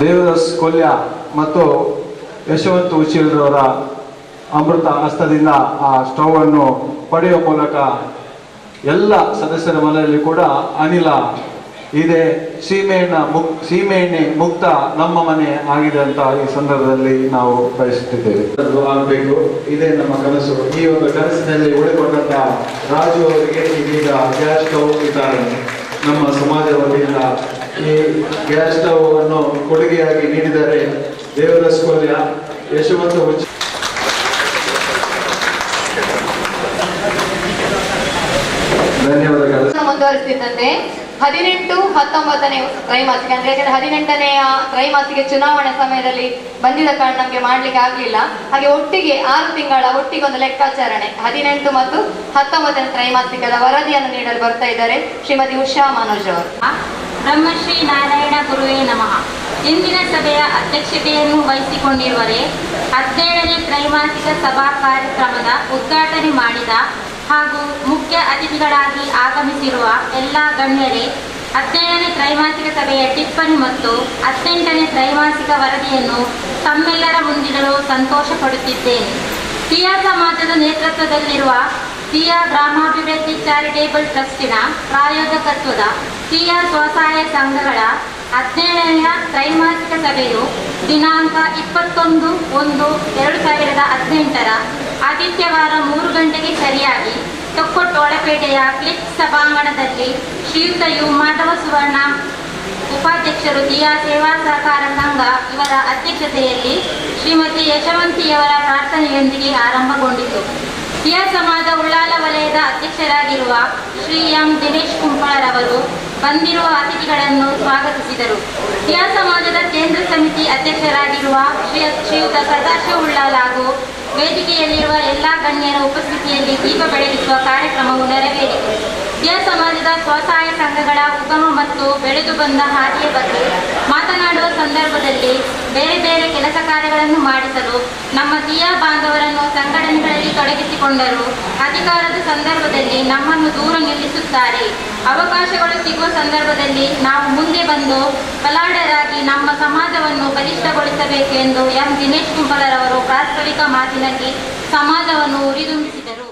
ದೇವದಾಸ್ ಕೊಲ್ಯ ಮತ್ತು ಯಶವಂತ್ ಉಚ್ಚಿಲ್ರವರ ಅಮೃತ ಹಸ್ತದಿಂದ ಆ ಸ್ಟವ್ ಅನ್ನು ಪಡೆಯುವ ಮೂಲಕ ಎಲ್ಲ ಸದಸ್ಯರ ಮನೆಯಲ್ಲಿ ಕೂಡ ಅನಿಲ ಇದೆ. ಸೀಮೆಎಣ್ಣೆ ಮುಕ್ತ ನಮ್ಮ ಮನೆ ಆಗಿದೆ ಅಂತ ಈ ಸಂದರ್ಭದಲ್ಲಿ ನಾವು ಬಯಸುತ್ತಿದ್ದೇವೆ. ಆಗಬೇಕು, ಇದೇ ನಮ್ಮ ಕನಸು. ಈ ಒಂದು ಕನಸಿನಲ್ಲಿ ಉಳಿಕೊಂಡಂತ ರಾಜು ಅವರಿಗೆ ಇದೀಗ ಗ್ಯಾಸ್ ಸ್ಟವ್ ವಿತರಣೆ ನಮ್ಮ ಸಮಾಜ ವತಿಯಿಂದ ಈ ಗ್ಯಾಸ್ ಸ್ಟವ್ ಅನ್ನು ಕೊಡುಗೆಯಾಗಿ ನೀಡಿದ್ದಾರೆ ದೇವದಾಸ್ ಕೊಲ್ಯ, ಯಶವಂತ ಉಚ್ಚಿ. ಧನ್ಯವಾದಗಳು. ಮುಂದುವರಿಸಿದಂತೆ 18, 19ನೇ ತ್ರೈಮಾಸಿಕ ಅಂದ್ರೆ ಯಾಕಂದ್ರೆ 18ನೆಯ ತ್ರೈಮಾಸಿಕ ಚುನಾವಣೆ ಸಮಯದಲ್ಲಿ ಬಂದಿದ ಕಾರಣ ನಮಗೆ ಮಾಡ್ಲಿಕ್ಕೆ ಆಗ್ಲಿಲ್ಲ. ಹಾಗೆ ಒಟ್ಟಿಗೆ 6 ತಿಂಗಳ ಒಟ್ಟಿಗೆ ಒಂದು ಲೆಕ್ಕಾಚಾರಣೆ 18 ಮತ್ತು 19ನೇ ತ್ರೈಮಾಸಿಕದ ವರದಿಯನ್ನು ನೀಡಲು ಬರ್ತಾ ಇದ್ದಾರೆ ಶ್ರೀಮತಿ ಉಷಾ ಮನೋಜ್ ಅವರು. ಬ್ರಹ್ಮಶ್ರೀ ನಾರಾಯಣ ಗುರುವೇ ನಮಃ. ಇಂದಿನ ಸಭೆಯ ಅಧ್ಯಕ್ಷತೆಯನ್ನು ವಹಿಸಿಕೊಂಡಿರುವರೆ 17ನೇ ತ್ರೈಮಾಸಿಕ ಸಭಾ ಕಾರ್ಯಕ್ರಮದ ಉದ್ಘಾಟನೆ ಮಾಡಿದ ಹಾಗೂ ಮುಖ್ಯ ಅತಿಥಿಗಳಾಗಿ ಆಗಮಿಸಿರುವ ಎಲ್ಲ ಗಣ್ಯರೇ, 17ನೇ ತ್ರೈಮಾಸಿಕ ಸಭೆಯ ಟಿಪ್ಪಣಿ ಮತ್ತು 18ನೇ ತ್ರೈಮಾಸಿಕ ವರದಿಯನ್ನು ತಮ್ಮೆಲ್ಲರ ಮುಂದಿಡಲು ಸಂತೋಷ ಪಡುತ್ತಿದ್ದೇನೆ. ಪಿಯಾ ಸಮಾಜದ ನೇತೃತ್ವದಲ್ಲಿರುವ ಪಿಯಾ ಗ್ರಾಮಾಭಿವೃದ್ಧಿ ಚಾರಿಟೇಬಲ್ ಟ್ರಸ್ಟಿನ ಪ್ರಾಯೋಜಕತ್ವದ ಪಿಯಾ ಸ್ವಸಹಾಯ ಸಂಘಗಳ 17ನೆಯ ತ್ರೈಮಾಸಿಕ ಸಭೆಯು ದಿನಾಂಕ 21/1/2018 ಆದಿತ್ಯವಾರ 3 ಗಂಟೆಗೆ ಸರಿಯಾಗಿ ತೊಕ್ಕೊಟ್ಟು ಒಳಪೇಟೆಯ ಕ್ಲಿಕ್ ಸಭಾಂಗಣದಲ್ಲಿ ಶ್ರೀಯುತ ಯು ಮಾಧವ ಸುವರ್ಣ ಉಪಾಧ್ಯಕ್ಷರು ದಿಯಾ ಸೇವಾ ಸಹಕಾರ ಸಂಘ ಇವರ ಅಧ್ಯಕ್ಷತೆಯಲ್ಲಿ ಶ್ರೀಮತಿ ಯಶವಂತಿಯವರ ಪ್ರಾರ್ಥನೆಯೊಂದಿಗೆ ಆರಂಭಗೊಂಡಿತು. ಪಿಯಾ ಸಮಾಜ ಉಳ್ಳಾಲ ವಲಯದ ಅಧ್ಯಕ್ಷರಾಗಿರುವ ಶ್ರೀ ಎಂ ದಿನೇಶ್ ಕುಂಪಳರವರು ಬಂದಿರುವ ಅತಿಥಿಗಳನ್ನು ಸ್ವಾಗತಿಸಿದರು. ಪಿಯಾ ಸಮಾಜದ ಕೇಂದ್ರ ಸಮಿತಿ ಅಧ್ಯಕ್ಷರಾಗಿರುವ ಶ್ರೀಯುತ ಸದಾಶಿವ ಉಳ್ಳಾಲ ಹಾಗೂ ವೇದಿಕೆಯಲ್ಲಿರುವ ಎಲ್ಲ ಗಣ್ಯರ ಉಪಸ್ಥಿತಿಯಲ್ಲಿ ದೀಪ ಬೆಳಗಿಸುವ ಕಾರ್ಯಕ್ರಮವು ನೆರವೇರಿತು. ಪಿಯಾ ಸಮಾಜದ ಸ್ವಸಹಾಯ ಸಂಘಗಳ ಉಗಮ ಮತ್ತು ಬೆಳೆದು ಬಂದ ಹಾದಿಯ ಬಗ್ಗೆ ಮಾತನಾಡುವ ಸಂದರ್ಭದಲ್ಲಿ ಬೇರೆ ಬೇರೆ ಕೆಲಸ ಕಾರ್ಯಗಳನ್ನು ಮಾಡಿಸಲು ನಮ್ಮ ಪಿಯಾ ಬಾಂಧವರನ್ನು ಸಂಘಟನೆಗಳಲ್ಲಿ ತೊಡಗಿಸಿಕೊಂಡರು. ಅಧಿಕಾರದ ಸಂದರ್ಭದಲ್ಲಿ ನಮ್ಮನ್ನು ದೂರ ನಿಲ್ಲಿಸುತ್ತಾರೆ. ಅವಕಾಶಗಳು ಸಿಗುವ ಸಂದರ್ಭದಲ್ಲಿ ನಾವು ಮುಂದೆ ಬಂದು ಬಲಾಢ್ಯರಾಗಿ ನಮ್ಮ ಸಮಾಜವನ್ನು ಬಲಿಷ್ಠಗೊಳಿಸಬೇಕು ಎಂದು ಎಂ ದಿನೇಶ್ ಕುಂಪಳರವರು ಪ್ರಾಸ್ತಾವಿಕ ಮಾತಿನಲ್ಲಿ ಸಮಾಜವನ್ನು ಉರಿದುಂಬಿಸಿದರು.